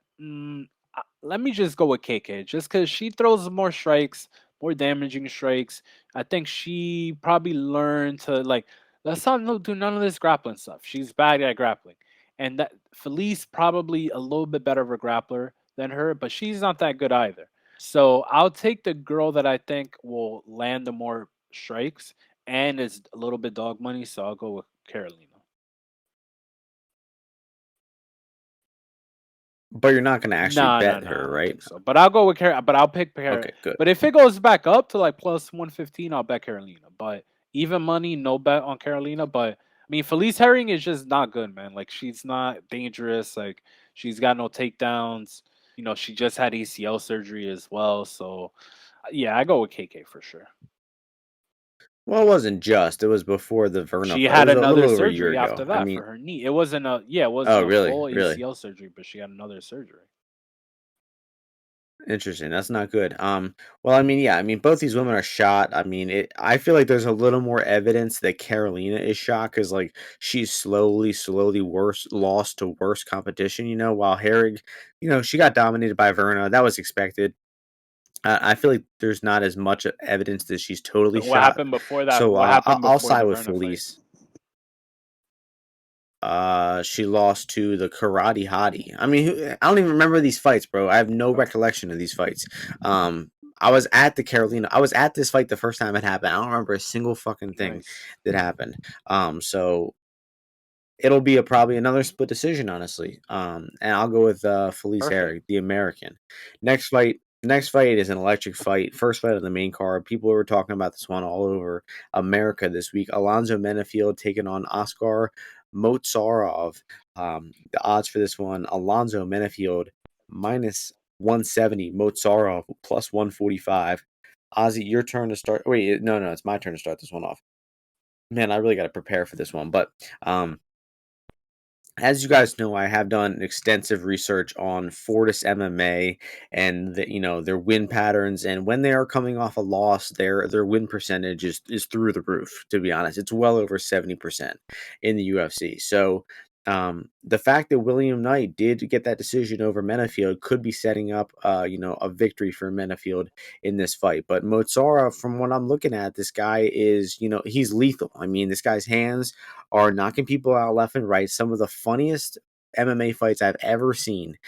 let me just go with KK, just because she throws more strikes, more damaging strikes. I think she probably learned to like let's not do none of this grappling stuff. She's bad at grappling, and that Felice probably a little bit better of a grappler than her, but she's not that good either. So I'll take the girl that I think will land the more strikes and is a little bit dog money. So I'll go with Carolina. But you're not gonna actually No, no, bet no, her, I don't right? think so. But I'll go with But I'll pick Okay, good. But if it goes back up to like plus 115, I'll bet Carolina. But even money, no bet on Carolina. But I mean, Felice Herring is just not good, man. Like she's not dangerous. Like she's got no takedowns. She just had ACL surgery as well. So yeah, I go with KK for sure. Well, it wasn't just. It was before the Verna She fight. It had was a another little over a year surgery ago. after I that mean, for her knee. It wasn't a yeah, it oh, wasn't a really? full Really? ACL surgery, but she had another surgery. Interesting. That's not good. Well, I mean, yeah, I mean, both these women are shot. I mean, I feel like there's a little more evidence that Carolina is shot because, like, she's slowly worse lost to worse competition. While Herrig, she got dominated by Verna. That was expected. I feel like there's not as much evidence that she's totally So what shot. happened before that? So What happened I'll before side the with Verna fight? Felice. She lost to the Karate Hottie. I mean, I don't even remember these fights, bro. I have no Oh, recollection of these fights. I was at the Carolina. I was at this fight the first time it happened. I don't remember a single fucking thing nice. that happened. So it'll be probably another split decision, honestly. And I'll go with Felice Perfect. Herrig, the American. Next fight is an electric fight. First fight of the main card. People were talking about this one all over America this week. Alonzo Menifield taking on Oscar Mozharov. The odds for this one: Alonzo Menifield minus 170, Mozharov plus 145. Ozzy, your turn to start. Wait, no, it's my turn to start this one off. Man, I really got to prepare for this one, but um as you guys know, I have done extensive research on Fortis MMA and their win patterns. And when they are coming off a loss, their win percentage is through the roof. To be honest, it's well over 70% in the UFC. So the fact that William Knight did get that decision over Menifield could be setting up a victory for Menifield in this fight. But Mozara, from what I'm looking at, this guy is he's lethal. I mean, this guy's hands are knocking people out left and right. Some of the funniest MMA fights I've ever seen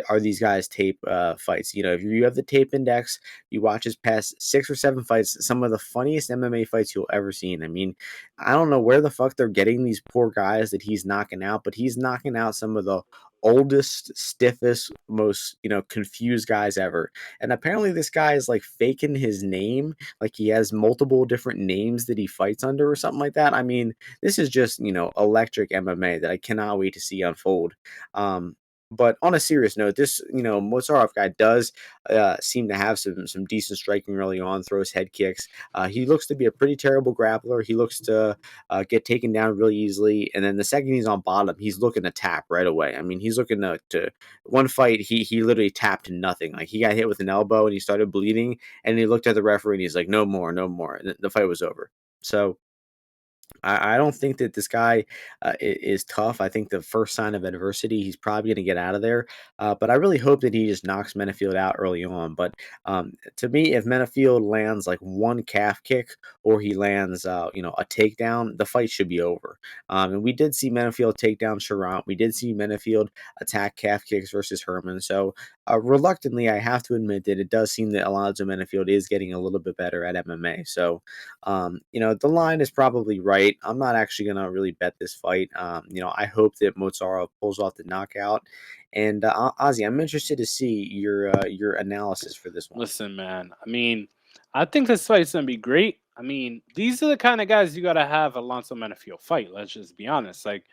are these guys' tape fights. If you have the tape index, you watch his past 6 or 7 fights, some of the funniest MMA fights you'll ever seen. I mean, I don't know where the fuck they're getting these poor guys that he's knocking out, but he's knocking out some of the oldest, stiffest, most confused guys ever. And apparently, this guy is like faking his name, like he has multiple different names that he fights under or something like that. I mean, this is just electric MMA that I cannot wait to see unfold. But on a serious note, this Mozarov guy does seem to have some decent striking early on. Throws head kicks. He looks to be a pretty terrible grappler. He looks to get taken down really easily, and then the second he's on bottom, he's looking to tap right away. I mean, he's looking to one fight. He literally tapped nothing. Like he got hit with an elbow and he started bleeding, and he looked at the referee and he's like, "No more, no more." And the fight was over. So I don't think that this guy is tough. I think the first sign of adversity, he's probably going to get out of there. But I really hope that he just knocks Menifield out early on. But to me, if Menifield lands like one calf kick or he lands, a takedown, the fight should be over. And we did see Menifield take down Charant. We did see Menifield attack calf kicks versus Herman. So reluctantly, I have to admit that it does seem that Alonzo Menifield is getting a little bit better at MMA. So the line is probably right. I'm not actually gonna really bet this fight. I hope that Mozart pulls off the knockout. And Ozzy, I'm interested to see your analysis for this one. Listen, man. I mean, I think this fight's gonna be great. I mean, these are the kind of guys you gotta have Alonso Menifield fight. Let's just be honest. Like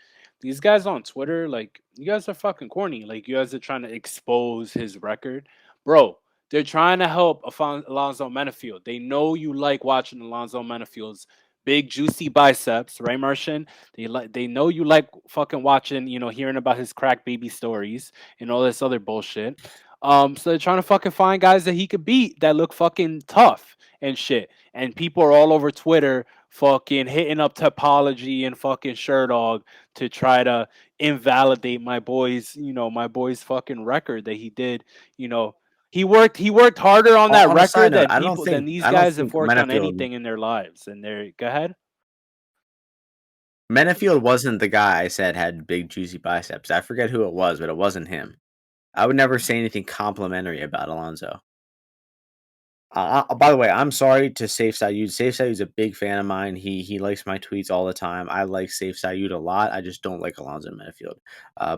these guys on Twitter, like you guys are fucking corny. Like you guys are trying to expose his record, bro. They're trying to help Alonso Menifield. They know you like watching Alonso Menifield's big juicy biceps, right, Martian? They know you like fucking watching, hearing about his crack baby stories and all this other bullshit. So they're trying to fucking find guys that he could beat that look fucking tough and shit. And people are all over Twitter fucking hitting up Topology and fucking Sherdog to try to invalidate my boy's fucking record that he did. You know, he worked harder on that On a side record note, than people than these I don't guys have think worked on anything in their lives. And they're go ahead. Menifield wasn't the guy I said had big juicy biceps. I forget who it was, but it wasn't him. I would never say anything complimentary about Alonzo. By the way, I'm sorry to Safe Sayud. Safe Sayud's a big fan of mine. He likes my tweets all the time. I like Safe Sayud a lot. I just don't like Alonzo Menifield.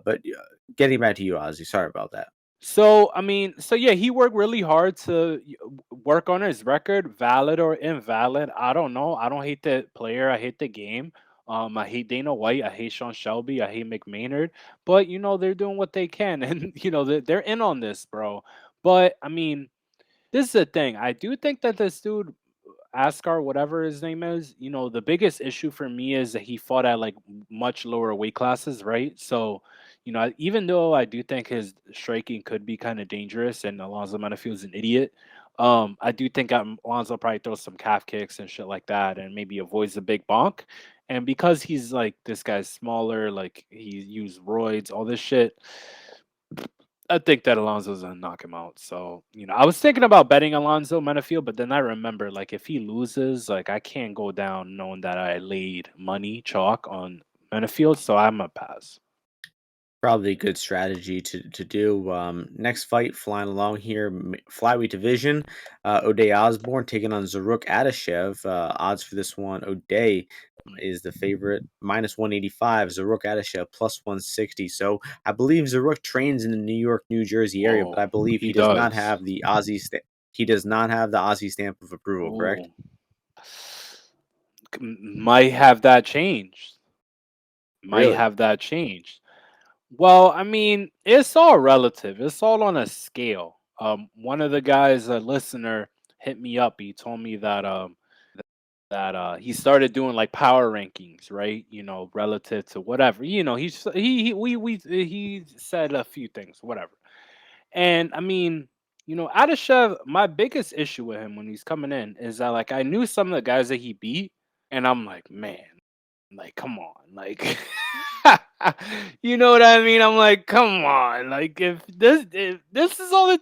But getting back to you, Ozzy. Sorry about that. So I mean, so yeah, he worked really hard to work on his record, valid or invalid. I don't know. I don't hate the player. I hate the game. I hate Dana White. I hate Sean Shelby. I hate McMaynard. But they're doing what they can, and they're in on this, bro. But I mean, this is the thing. I do think that this dude Askar, whatever his name is, the biggest issue for me is that he fought at like much lower weight classes, right? So, even though I do think his striking could be kind of dangerous and Alonzo Menifield's an idiot, I do think Alonzo probably throws some calf kicks and shit like that and maybe avoids the big bonk. And because he's like this guy's smaller, like he used roids, all this shit, I think that Alonso's gonna knock him out. So, I was thinking about betting Alonso Menifield, but then I remember like if he loses, like I can't go down knowing that I laid money chalk on Menifield, so I'm a pass. Probably a good strategy to do. Next fight, flying along here, flyweight division. O'Day Osbourne taking on Zaruk-Adashev. Odds for this one, O'Day is the favorite, minus 185. Zaruk-Adashev plus 160. So I believe Zaruk trains in the New York, New Jersey area, but I Oh, believe he he does not does. have the Aussie he does not have the Aussie stamp of approval. Correct? Oh, might have that changed. Might Really? have that changed. Well, I mean, it's all relative. It's all on a scale. One of the guys, a listener, hit me up. He told me that he started doing like power rankings, right? Relative to whatever. He said a few things, whatever. And I mean, Adashev, my biggest issue with him when he's coming in is that like I knew some of the guys that he beat, and I'm like, man, like come on, like you know what I mean? I'm like, come on, like if this is all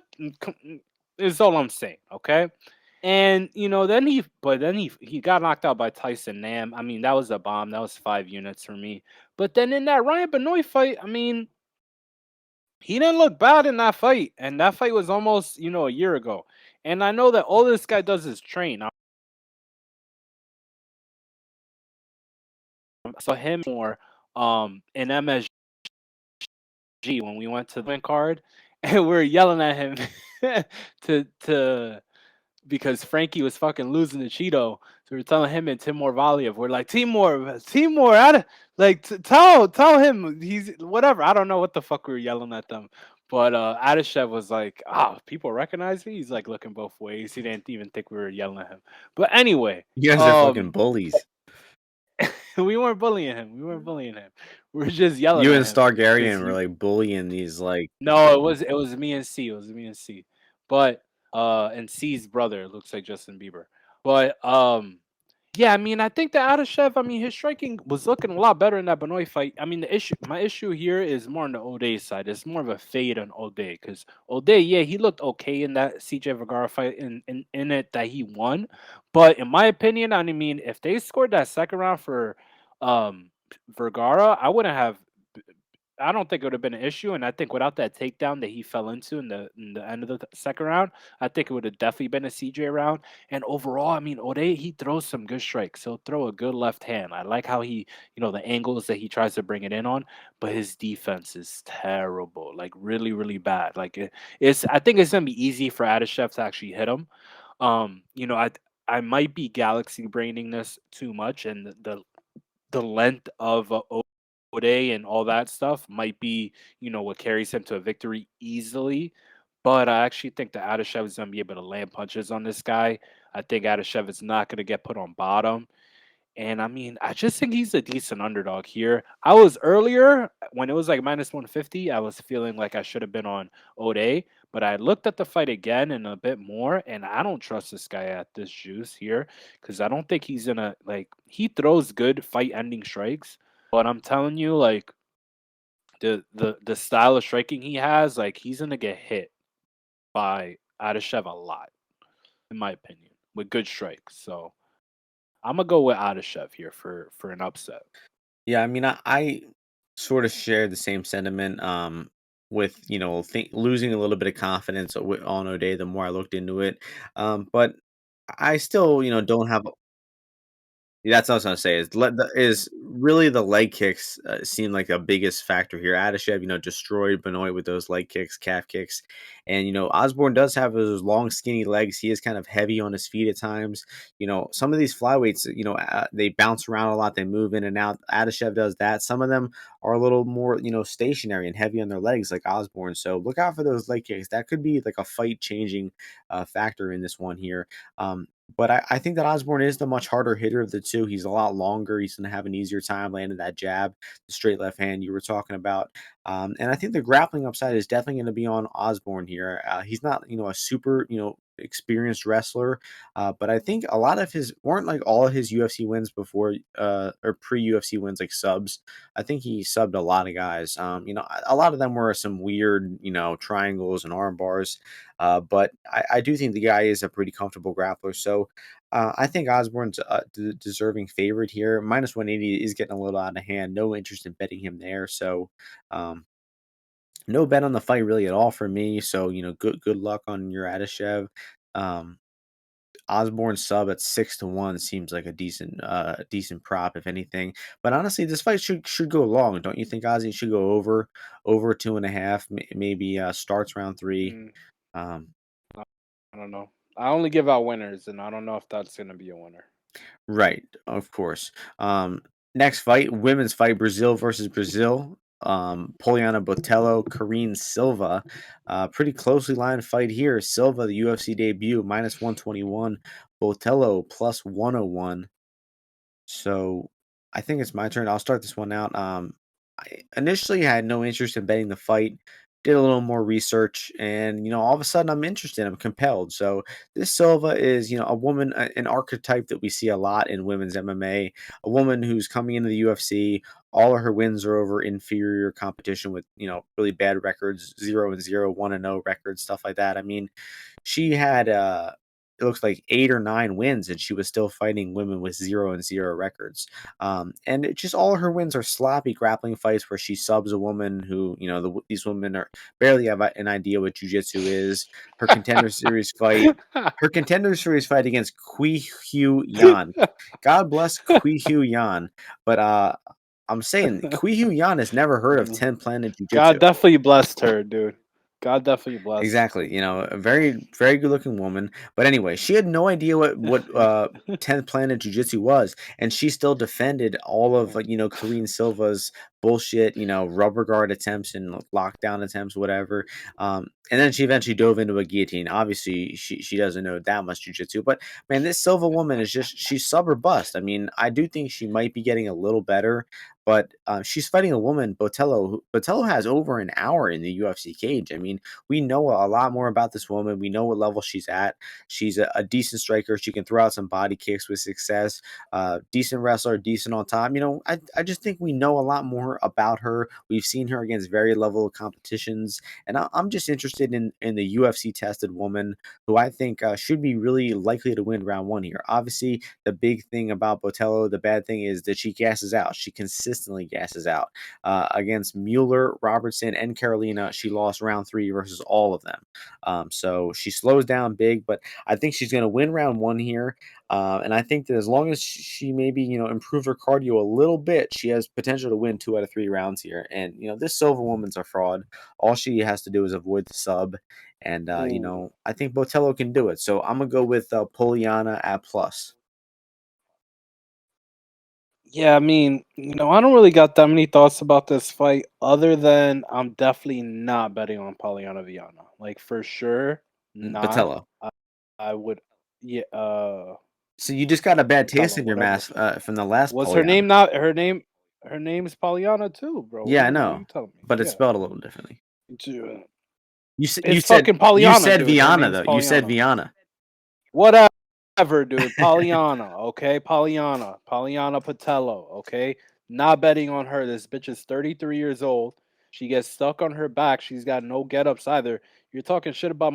is all I'm saying, okay? And then he got knocked out by Tyson Nam. I mean, that was a bomb. That was 5 units for me. But then in that Ryan Benoit fight, I mean, he didn't look bad in that fight, and that fight was almost a year ago. And I know that all this guy does is train. I saw him more in MSG when we went to the win card, and we are yelling at him to because Frankie was fucking losing to Cheeto. So we're telling him and Timur Valiev, we're like, Timur, like tell him he's whatever. I don't know what the fuck we were yelling at them. But Adashev was like, people recognize me. He's like looking both ways. He didn't even think we were yelling at him. But anyway, You guys are fucking bullies. we weren't bullying him. We weren't bullying him. We were just yelling You at and him because Stargarian were like bullying these like. no, it was me and C. It was me and C. But and C's brother looks like Justin Bieber. But yeah, I mean, I think that Adashev, I mean, his striking was looking a lot better in that Benoit fight. I mean, my issue here is more on the O'Day side. It's more of a fade on O'Day because O'Day, yeah, he looked okay in that CJ Vergara fight in it that he won. But in my opinion, I mean, if they scored that second round for Vergara, I don't think it would have been an issue, and I think without that takedown that he fell into in the end of the second round, I think it would have definitely been a CJ round. And overall, I mean, Ode he throws some good strikes. He'll throw a good left hand. I like how he, the angles that he tries to bring it in on, but his defense is terrible, like really, really bad. Like I think it's gonna be easy for Adashev to actually hit him. I might be galaxy braining this too much, and the length of Ode and all that stuff might be, what carries him to a victory easily. But I actually think that Adashev is going to be able to land punches on this guy. I think Adashev is not going to get put on bottom. And I mean, I just think he's a decent underdog here. I was earlier when it was like minus 150, I was feeling like I should have been on Ode, but I looked at the fight again and a bit more, and I don't trust this guy at this juice here because I don't think he's gonna like he throws good fight ending strikes, but I'm telling you, like the style of striking he has, like he's gonna get hit by Adashev a lot, in my opinion, with good strikes. So I'm gonna go with Adashev here for an upset. Yeah, I mean, I sort of share the same sentiment. With losing a little bit of confidence on O'Day the more I looked into it. But I still don't have. Yeah, that's what I was gonna say is really the leg kicks seem like the biggest factor here. Adashev, destroyed Benoit with those leg kicks, calf kicks, and Osborne does have those long, skinny legs. He is kind of heavy on his feet at times. Some of these flyweights, they bounce around a lot, they move in and out. Adashev does that. Some of them are a little more, stationary and heavy on their legs, like Osborne. So look out for those leg kicks. That could be like a fight changing factor in this one here. But I think that Osborne is the much harder hitter of the two. He's a lot longer. He's going to have an easier time landing that jab, the straight left hand you were talking about. And I think the grappling upside is definitely going to be on Osborne here. He's not, a super, experienced wrestler. But I think a lot of his weren't like all of his UFC wins before or pre-UFC wins like subs. I think he subbed a lot of guys. A lot of them were some weird, triangles and arm bars. But I do think the guy is a pretty comfortable grappler. So I think Osbourne's a deserving favorite here. Minus 180 is getting a little out of hand. No interest in betting him there. So um, no bet on the fight really at all for me. So good luck on your Adashev. Um, Osborne sub at 6 to 1 seems like a decent prop if anything. But honestly, this fight should go long. Don't you think Ozzy should go over 2.5? Maybe starts round 3. Mm, Um, I don't know. I only give out winners, and I don't know if that's gonna be a winner. right, of course. Next fight, women's fight, Brazil versus Brazil. Poliana Botelho, Karine Silva. Pretty closely lined fight here. Silva, the UFC debut, minus 121. Botelho plus 101. So I think it's my turn. I'll start this one out. I initially had no interest in betting the fight. Did a little more research, and all of a sudden I'm interested. I'm compelled. So this Silva is, a woman, an archetype that we see a lot in women's MMA. A woman who's coming into the UFC. All of her wins are over inferior competition with, really bad records, 0-0, 1-0 records, stuff like that. I mean, she had it looks like 8 or 9 wins, and she was still fighting women with 0-0 records. And it just all her wins are sloppy grappling fights where she subs a woman who, these women are barely have an idea what jujitsu is. Her contender series fight, her contender series fight against Kui Hu Yan. God bless Kui Hu Yan, but I'm saying Kui Hu Yan has never heard of 10 Planet God Jiu-Jitsu. definitely blessed her, dude. God definitely blessed. Exactly, a very, very good looking woman. But anyway, she had no idea what 10th Planet Jiu-Jitsu was, and she still defended all of Karine Silva's bullshit, rubber guard attempts and lockdown attempts, whatever. And then she eventually dove into a guillotine. Obviously, she doesn't know that much jiu-jitsu, but man, this Silva woman is just she's sub or bust. I mean, I do think she might be getting a little better, but she's fighting a woman, Botelho. Botelho has over an hour in the UFC cage. I mean, we know a lot more about this woman. We know what level she's at. She's a decent striker. She can throw out some body kicks with success. Decent wrestler, decent on top. I just think we know a lot more about her. We've seen her against very level competitions, and I'm just interested in the UFC tested woman who I think should be really likely to win round 1 here. Obviously, the big thing about Botelho, the bad thing is that she gasses out. She consistently gasses out. Against Mueller, Robertson, and Carolina, she lost round 3 versus all of them. So she slows down big, but I think she's going to win round 1 here. And I think that as long as she maybe, improves her cardio a little bit, she has potential to win 2 out of 3 rounds here. And, this Silva woman's a fraud. All she has to do is avoid the sub. And, Ooh. I think Botelho can do it. So I'm going to go with Poliana at plus. Yeah, I mean, I don't really got that many thoughts about this fight other than I'm definitely not betting on Polyana Viana. Like for sure, not. Botelho. I would, yeah, So you just got a bad taste Botello, in your whatever the mouth fuck. from the last Was her Poliana. name not her name? Her name is Polyana too, bro. Yeah, I What are you know, telling me? but it's Yeah, spelled a little differently. Dude. You said you It's said fucking you Polyana, said dude. Her Viana name's though. You said Polyana. Viana. Whatever, dude. Polyana, okay? Polyana. Polyana Patello, okay? Not betting on her. This bitch is 33 years old. She gets stuck on her back. She's got no get ups either. You're talking shit about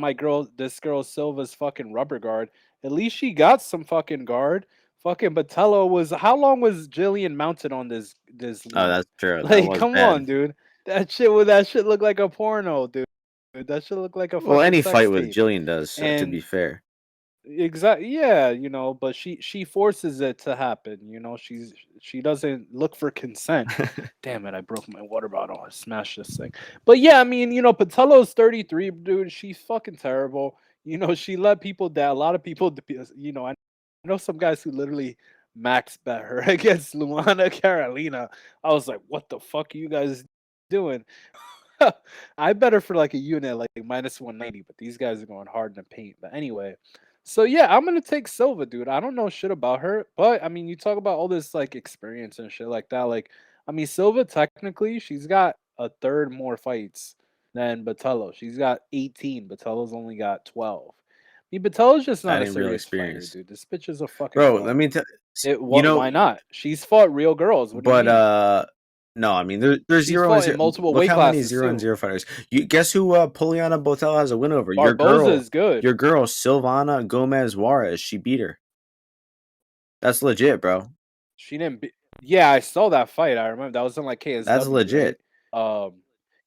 this girl Silva's fucking rubber guard. At least she got some fucking guard. Fucking Patello was how long was Jillian mounted on this Oh, woman? that's true. That Like, was come bad. on, dude. That shit looked like a porno, dude. That shit looked like a Well, fucking any sex fight with tape. Jillian does, to be And fair. exactly. Yeah, but she forces it to happen. She doesn't look for consent. Damn it! I broke my water bottle. I smashed this thing. But yeah, I mean, Patello's 33, dude. She's fucking terrible. She let people down. A lot of people. I know some guys who literally max bet her against Luana Carolina. I was like, what the fuck are you guys doing? I bet her for like a unit, like minus 190, but these guys are going hard in the paint. But anyway, so yeah, I'm gonna take Silva, dude. I don't know shit about her, but I mean, you talk about all this like experience and shit like that. Like, I mean, Silva technically, she's got a third more fights than Botello. She's got 18. Botello's only got 12. Menifield-Mozharov's just I not a didn't really serious fighter, experience. dude. This bitch is a fucking Bro, fraud. let me tell you know, Why not? She's fought real girls. What do you but mean? no, I mean there's She's 0 and fought in 0. multiple Look weight how many classes 0 and too. 0 fighters. You guess who Poliana-Botelho has a win over? Barboza is good. Your girl Silvana Gomez Juarez. She beat her. That's legit, bro. She didn't be Yeah, I saw that fight. I remember that was in like That's KSW, right? legit.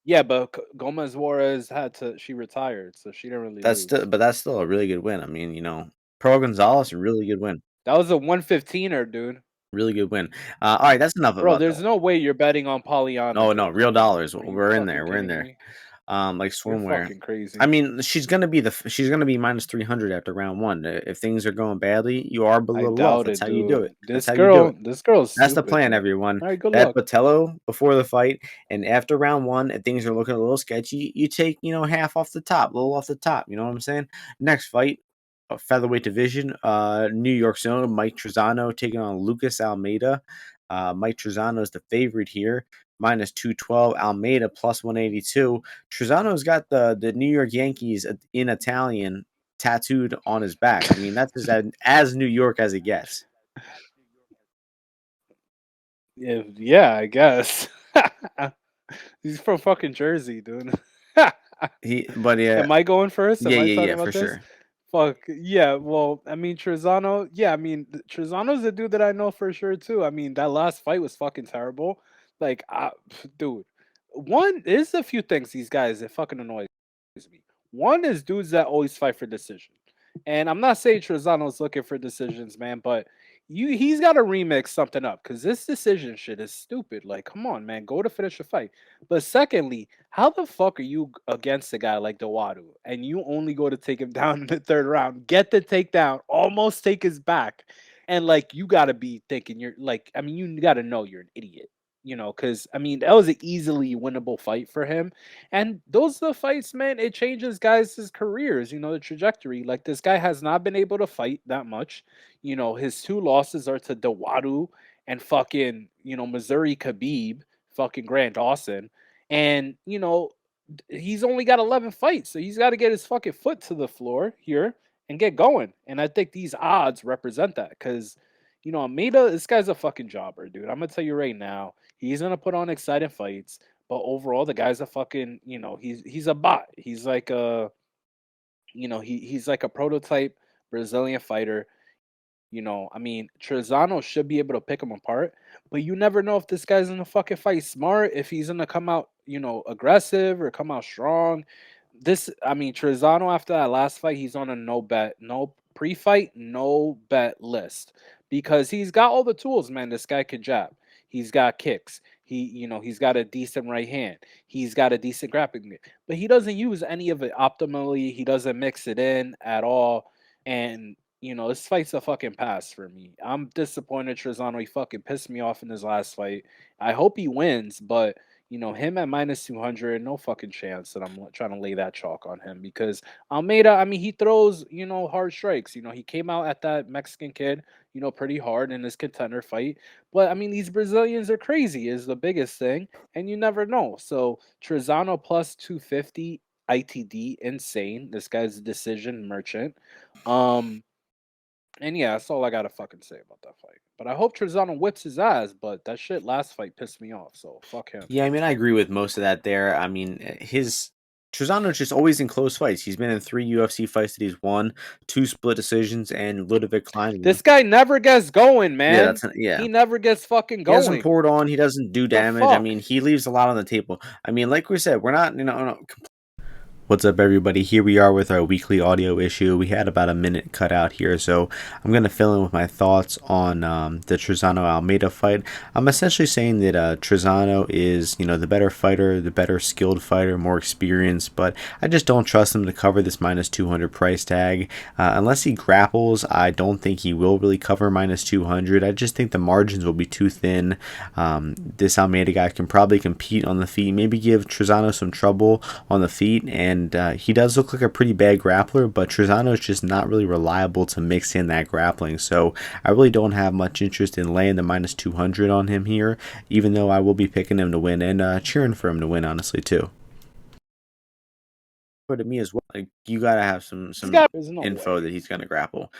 Yeah, but Gomez Juarez she retired, so she didn't really lose. That's still a really good win. I mean, Pro Gonzalez, a really good win. That was a 115er, dude. Really good win. All right, that's enough Bro, about that. there's no way you're betting on Pollyanna, No, no, dude. real Come on. dollars. Are you We're in there. fucking We're in kidding there. me? Like You're swimwear. fucking I crazy. mean, she's gonna be minus 300 after round one. If things are going badly, you are I below the loft. doubt That's it, how you do dude. it. That's how you do it. This girl's That's the stupid, plan, dude. everyone. All right, good Bet luck. Botelho before the fight, and after round one, if things are looking a little sketchy, you take half off the top, a little off the top. You know what I'm saying? Next fight, featherweight division. New York's own Mike Trizano taking on Lucas Almeida. Mike Trizano is the favorite here, minus 212. Almeida plus 182. Trizano's got the New York Yankees in Italian tattooed on his back. I mean, that's as New York as it gets. Yeah, I guess. He's from fucking Jersey, dude. But yeah, Am I going first? Am I talking for about this? sure. Fuck yeah. Well, I mean Trizano. Yeah, I mean Trizano's a dude that I know for sure too. I mean that last fight was fucking terrible. Like, dude, one there's a few things these guys that fucking annoys me. One is dudes that always fight for decision, and I'm not saying Trizano's looking for decisions, man, but he's got to remix something up because this decision shit is stupid. Like, come on, man, go to finish the fight. But secondly, how the fuck are you against a guy like Dawadu and you only go to take him down in the third round, get the takedown, almost take his back, and like you got to be thinking you're like, I mean, you got to know you're an idiot. Because I mean, that was an easily winnable fight for him. And those are the fights, man. It changes guys' careers, the trajectory. Like, this guy has not been able to fight that much. His two losses are to Dawadu and fucking, Missouri Khabib, fucking Grant Dawson. And, he's only got 11 fights. So he's got to get his fucking foot to the floor here and get going. And I think these odds represent that because, Almeida, this guy's a fucking jobber, dude. I'm going to tell you right now, he's going to put on exciting fights. But overall, the guy's a fucking, he's a bot. He's like a, he's like a prototype Brazilian fighter. I mean, Trizano should be able to pick him apart, but you never know if this guy's in the fucking fight smart, if he's gonna come out, aggressive or come out strong. I mean, Trizano after that last fight, he's on a no bet, no pre-fight, no bet list because he's got all the tools, man. This guy can jab. He's got kicks. He's got a decent right hand. He's got a decent grappling, but he doesn't use any of it optimally. He doesn't mix it in at all, and this fight's a fucking pass for me. I'm disappointed Trizano. He fucking pissed me off in his last fight. I hope he wins, but him at minus 200, no fucking chance that I'm trying to lay that chalk on him because Almeida, I mean, he throws, hard strikes. He came out at that Mexican kid, pretty hard in his contender fight. But I mean, these Brazilians are crazy, is the biggest thing, and you never know. So Trizano plus 250 ITD, insane. This guy's a decision merchant. And yeah, that's all I gotta fucking say about that fight. But I hope Trizano whips his ass, but that shit last fight pissed me off, so fuck him. Yeah, I mean, I agree with most of that there. I mean, his Trizano's just always in close fights. He's been in 3 UFC fights that he's won, 2 split decisions, and Ludovic Klein. This guy never gets going, Yeah, man. yeah. He never gets fucking He hasn't going. poured on. He doesn't do The damage. I fuck? mean, he leaves a lot on the table. I mean, like we said, we're not, What's up, everybody? Here we are with our weekly audio issue. We had about a minute cut out here, so I'm going to fill in with my thoughts on the Trizano-Almeida fight. I'm essentially saying that Trizano is, the better fighter, the better skilled fighter, more experienced, but I just don't trust him to cover this minus 200 price tag. Unless he grapples, I don't think he will really cover minus 200. I just think the margins will be too thin. This Almeida guy can probably compete on the feet, maybe give Trizano some trouble on the feet, and he does look like a pretty bad grappler, but Trizano is just not really reliable to mix in that grappling. So I really don't have much interest in laying the minus 200 on him here, even though I will be picking him to win and cheering for him to win, honestly, too. to me as well. Like, you gotta have He's some got there's no info way. that he's gonna grapple,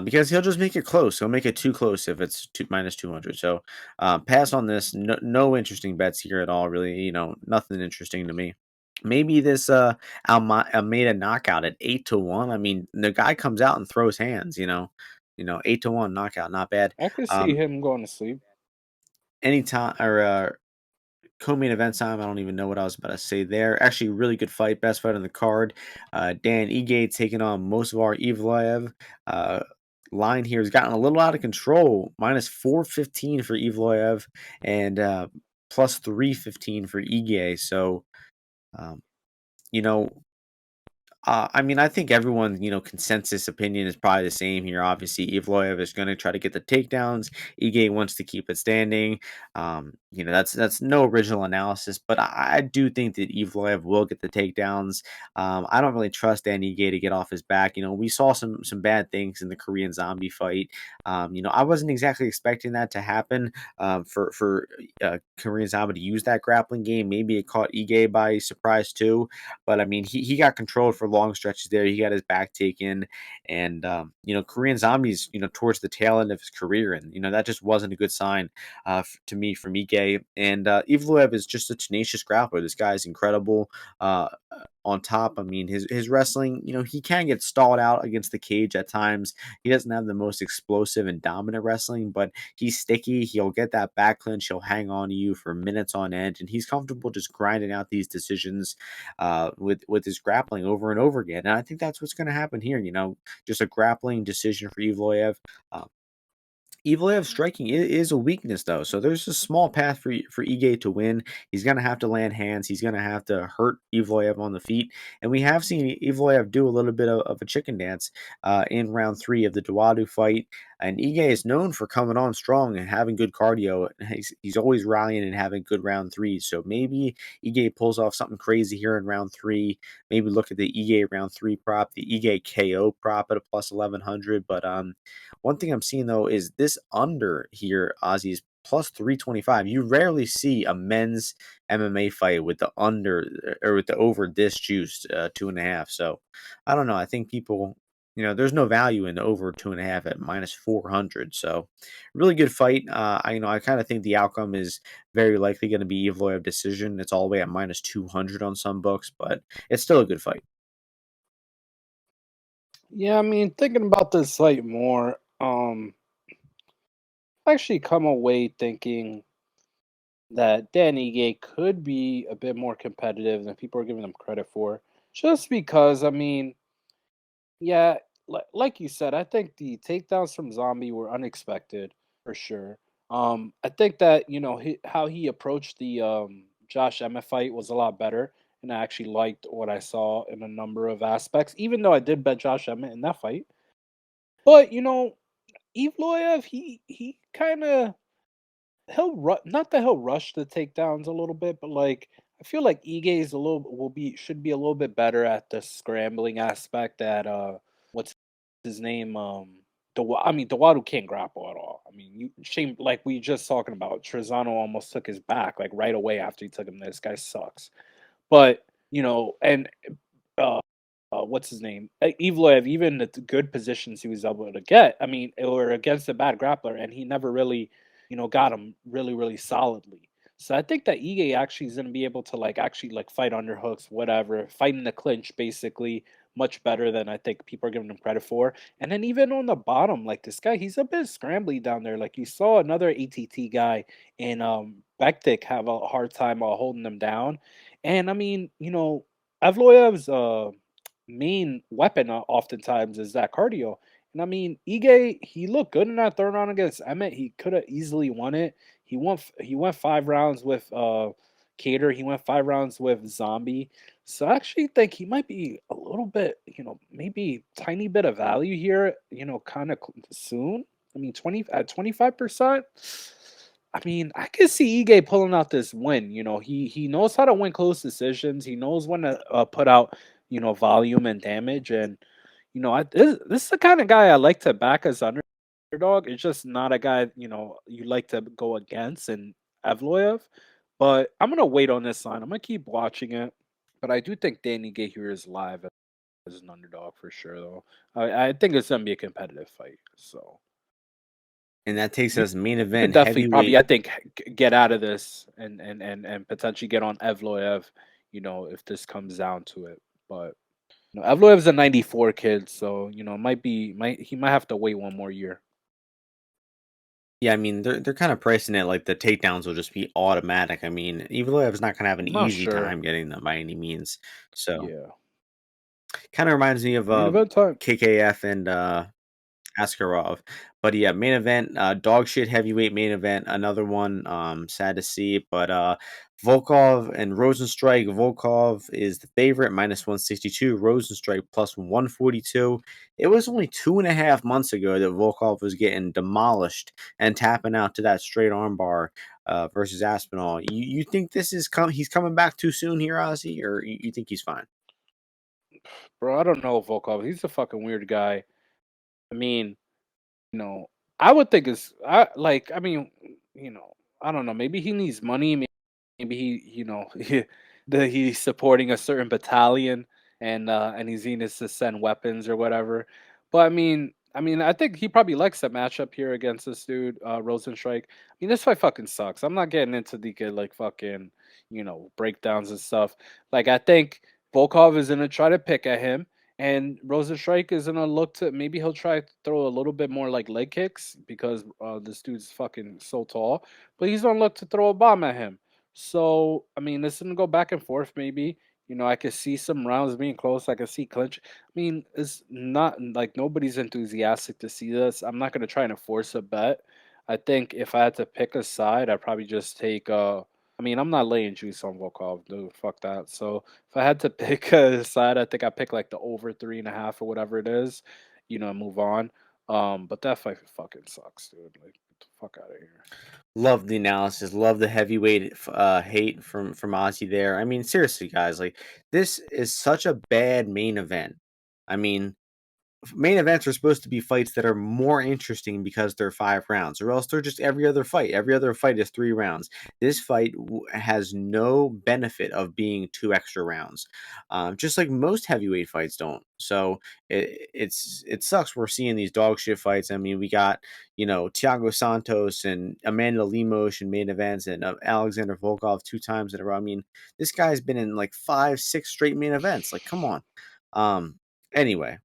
because he'll just make it close. He'll make it too close if it's two, minus 200. So, pass on this. No, no interesting bets here at all. Really, nothing interesting to me. Maybe this Almeida knockout at 8 to 1. I mean, the guy comes out and throws hands. 8 to 1 knockout, not bad. I could see Um, him going to sleep. anytime or co-main event time. I don't even know what I was about to say there. Actually, really good fight. Best fight on the card. Dan Ige taking on Ige-Evloev. Uh, line here has gotten a little out of control. Minus 415 for Evloev and plus 315 for Ige. So, um, you know, I mean, I think everyone, consensus opinion is probably the same here. Obviously, Evloev is going to try to get the takedowns. Ige wants to keep it standing. That's no original analysis, but I do think that Evloev will get the takedowns. I don't really trust Dan Ige to get off his back. We saw some bad things in the Korean Zombie fight. I wasn't exactly expecting that to happen. For Korean Zombie to use that grappling game. Maybe it caught Ige by surprise too. But I mean, he got controlled for long stretches there. He got his back taken, and Korean Zombies, towards the tail end of his career, and that just wasn't a good sign to me from Ige. And Evloev is just a tenacious grappler. This guy is incredible. On top, I mean, his wrestling, he can get stalled out against the cage at times. He doesn't have the most explosive and dominant wrestling, but he's sticky. He'll get that back clinch. He'll hang on to you for minutes on end, and he's comfortable just grinding out these decisions with his grappling over and over again. And I think that's what's going to happen here. Just a grappling decision for Evloev. Uh, Evloev striking is a weakness though, so there's a small path for Ige to win. He's gonna have to land hands. He's gonna have to hurt Evloev on the feet, and we have seen Evloev do a little bit of a chicken dance in round 3 of the Duadu fight. And Ige is known for coming on strong and having good cardio. He's always rallying and having good round threes. So maybe Ige pulls off something crazy here in round 3. Maybe look at the Ige round 3 prop, the Ige KO prop at a plus 1100. But one thing I'm seeing though is this under here, Ozzy, is plus 325. You rarely see a men's MMA fight with the under or with the over this juiced 2.5. So I don't know. I think people, there's no value in the over 2.5 at minus 400. So really good fight. I kind of think the outcome is very likely going to be Evloev decision. It's all the way at minus 200 on some books, but it's still a good fight. Yeah, I mean, thinking about this fight more, I actually come away thinking that Dan Ige could be a bit more competitive than people are giving him credit for. Just because, I mean, yeah, like you said, I think the takedowns from Zombie were unexpected for sure. I think that how he approached the Josh Emmett fight was a lot better, and I actually liked what I saw in a number of aspects. Even though I did bet Josh Emmett in that fight, but Evloev, he kind of not that he'll rush the takedowns a little bit, but like I feel like Ige is a little will be should be a little bit better at the scrambling aspect. At what's his name? I mean, Dewadu can't grapple at all. I mean, you shame like we just talking about. Trizano almost took his back like right away after he took him. This guy sucks. But and uh, what's his name? Evloev, even the good positions he was able to get, I mean, it were against a bad grappler, and he never really, got him really, really solidly. So I think that Ige actually is going to be able to actually fight underhooks, whatever, fight in the clinch, basically much better than I think people are giving him credit for. And then even on the bottom, like this guy, he's a bit scrambly down there. Like you saw another ATT guy in Bektik have a hard time holding them down. And I mean, Evloev's main weapon oftentimes is that cardio. And I mean, Ige, he looked good in that third round against Emmett. He could have easily won it. He went 5 rounds with Cater. He went 5 rounds with Zombie. So I actually think he might be a little bit, maybe tiny bit of value here, kind of soon. I mean, 25%. I mean, I could see Ige pulling out this win. He knows how to win close decisions. He knows when to put out volume and damage. And this is the kind of guy I like to back as underdog. It's just not a guy you like to go against in Evloev. But I'm gonna wait on this line. I'm gonna keep watching it. But I do think Danny Gahir is live as an underdog for sure, though. I think it's gonna be a competitive fight. So And that takes you us main could event definitely probably, heavyweight. I think, get out of this and potentially get on Evloev. If this comes down to it, but Evloev's a '94 kid, so he might have to wait one more year. Yeah, I mean, they're kind of pricing it like the takedowns will just be automatic. I mean, Evloev's not gonna have an I'm not easy sure. time getting them by any means. So Yeah, kind of reminds me of main event time. KKF and Askarov. But yeah, main event, dog shit heavyweight main event, another one. Sad to see it, but Volkov and Rozenstruik. Volkov is the favorite, -162. Rozenstruik +142. It was only 2.5 months ago that Volkov was getting demolished and tapping out to that straight armbar versus Aspinall. You think this is he's coming back too soon here, Ozzy, or you think he's fine? Bro, I don't know Volkov. He's a fucking weird guy. I mean, you know, I would think I mean, I don't know. Maybe he needs money. Maybe he's supporting a certain battalion and he's needing to send weapons or whatever. But I mean, I think he probably likes that matchup here against this dude, Rosenstrike. I mean, this fight fucking sucks. I'm not getting into the good like fucking, breakdowns and stuff. Like I think Volkov is gonna try to pick at him. And Rosenstrike is gonna look to maybe he'll try to throw a little bit more like leg kicks because this dude's fucking so tall. But he's gonna look to throw a bomb at him. So I mean, this is gonna go back and forth. Maybe I could see some rounds being close. I could see clinch. I mean, it's not like nobody's enthusiastic to see this. I'm not gonna try to force a bet. I think if I had to pick a side, I'd probably just take. I mean, I'm not laying juice on Volkov, dude. Fuck that. So if I had to pick a side, I think I pick like the over 3.5 or whatever it is. And move on. But that fight fucking sucks, dude. Like, get the fuck out of here. Love the analysis. Love the heavyweight hate from Ozzy there. I mean, seriously, guys, like this is such a bad main event. I mean, main events are supposed to be fights that are more interesting because they're 5 rounds, or else they're just every other fight. Every other fight is 3 rounds. This fight has no benefit of being 2 extra rounds, just like most heavyweight fights don't. So it sucks. We're seeing these dog shit fights. I mean, we got Thiago Santos and Amanda Lemos in main events, and Alexander Volkov 2 times in a row. I mean, this guy's been in like 5, 6 straight main events. Like, come on. Anyway,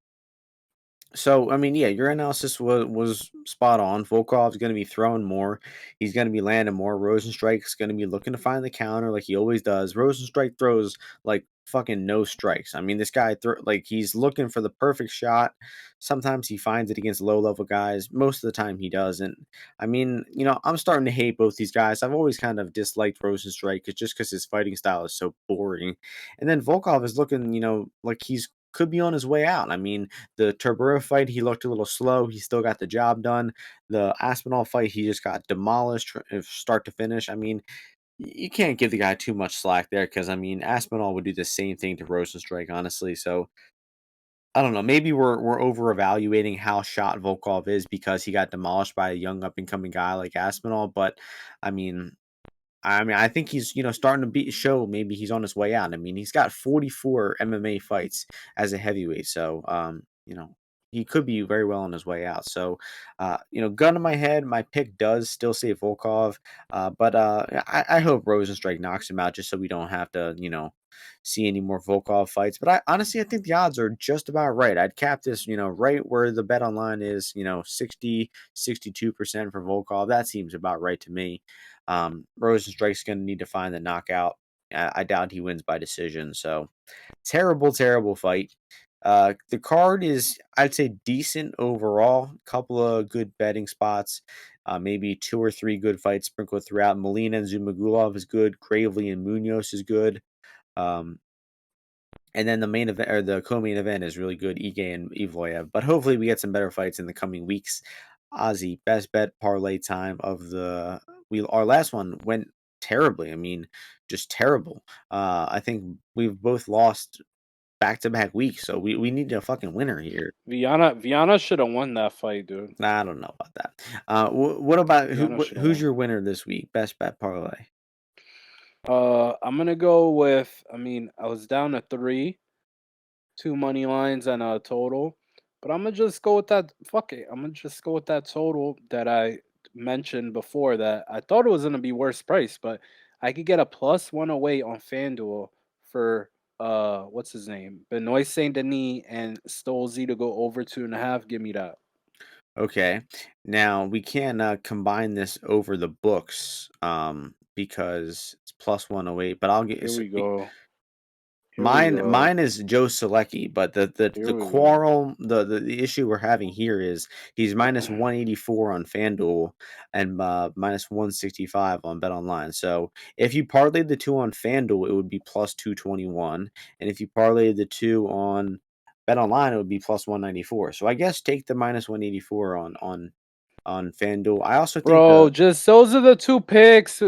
so, I mean, yeah, your analysis was spot on. Volkov's going to be throwing more. He's going to be landing more. Rosenstrike's going to be looking to find the counter like he always does. Rosenstrike throws like fucking no strikes. I mean, this guy like he's looking for the perfect shot. Sometimes he finds it against low level guys. Most of the time he doesn't. I mean, I'm starting to hate both these guys. I've always kind of disliked Rosenstrike just because his fighting style is so boring. And then Volkov is looking, like he's could be on his way out. I mean, the Tarbura fight, he looked a little slow. He still got the job done. The Aspinall fight, he just got demolished start to finish. I mean, you can't give the guy too much slack there because I mean, Aspinall would do the same thing to Rosenstrike, honestly. So I don't know. Maybe we're over evaluating how shot Volkov is because he got demolished by a young up and coming guy like Aspinall. But I mean, I think he's, starting to show maybe he's on his way out. I mean, he's got 44 MMA fights as a heavyweight, so he could be very well on his way out. So, gun to my head, my pick does still say Volkov, but I hope Rosenstrike knocks him out just so we don't have to, see any more Volkov fights. But I think the odds are just about right. I'd cap this, right where the bet online is, 60, 62% for Volkov. That seems about right to me. Rosenstrike's going to need to find the knockout. I doubt he wins by decision. So terrible, terrible fight. The card is, I'd say, decent overall. Couple of good betting spots. Maybe 2 or 3 good fights sprinkled throughout. Molina and Zhumagulov is good. Gravely and Munoz is good. Um, and then the main event or the co-main event is really good, Ige and Evloev. But hopefully we get some better fights in the coming weeks. Ozzy, best bet parlay time of the we our last one went terribly. I mean, just terrible. I think we've both lost back to back weeks, so we need a fucking winner here. Viana should have won that fight, dude. I don't know about that. What about Viana should have who's won. your winner this week? Best bet parlay. I'm gonna go with. I mean, I was down to three, two money lines and a total, but I'm gonna just go with that. Fuck it, I'm gonna just go with that total that I mentioned before. That I thought it was gonna be worse price, but I could get a plus 108 on FanDuel for what's his name, Benoit-Saint Denis and Stolze to go over 2.5. Give me that. Okay. Now we can combine this over the books because it's plus 108, but I'll get Here so we go. Here we mine go. is Joe Solecki, but Here the we go. quarrel the issue we're having here is he's minus 184 on FanDuel and minus 165 on Bet Online. So if you parlayed the two on FanDuel, it would be plus 221, and if you parlayed the two on Bet Online, it would be plus 194. So I guess take the minus 184 on FanDuel. I also think Bro, just those are the two picks.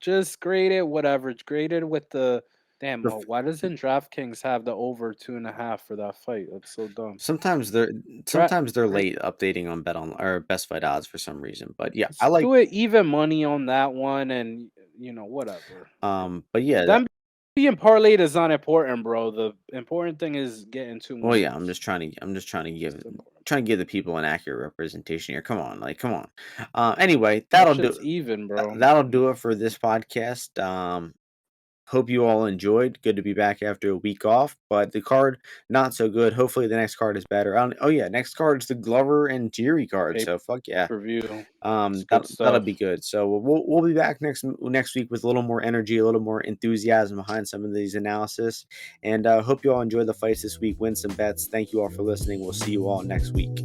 Just grade it, whatever. Grade it with the damn. the Why doesn't DraftKings have the over 2.5 for that fight? That's so dumb. sometimes they're Dra- late updating on Bet On or Best Fight odds for some reason. But yeah, I Let's like do it even money on that one, and whatever. but yeah, Them being parlayed is not important, bro. The important thing is getting two well, more yeah, wins. I'm just That's the important trying thing. to give the people an accurate representation here. Come on, like, come on. Anyway, That shit's even, bro. that'll do it for this podcast. Hope you all enjoyed. Good to be back after a week off, but the card not so good. Hopefully, the next card is better. Oh yeah, next card is the Glover and Jiri card. Pay So fuck yeah. per view. It's That good that'll stuff. be good. So we'll be back next week with a little more energy, a little more enthusiasm behind some of these analysis. And hope you all enjoy the fights this week. Win some bets. Thank you all for listening. We'll see you all next week.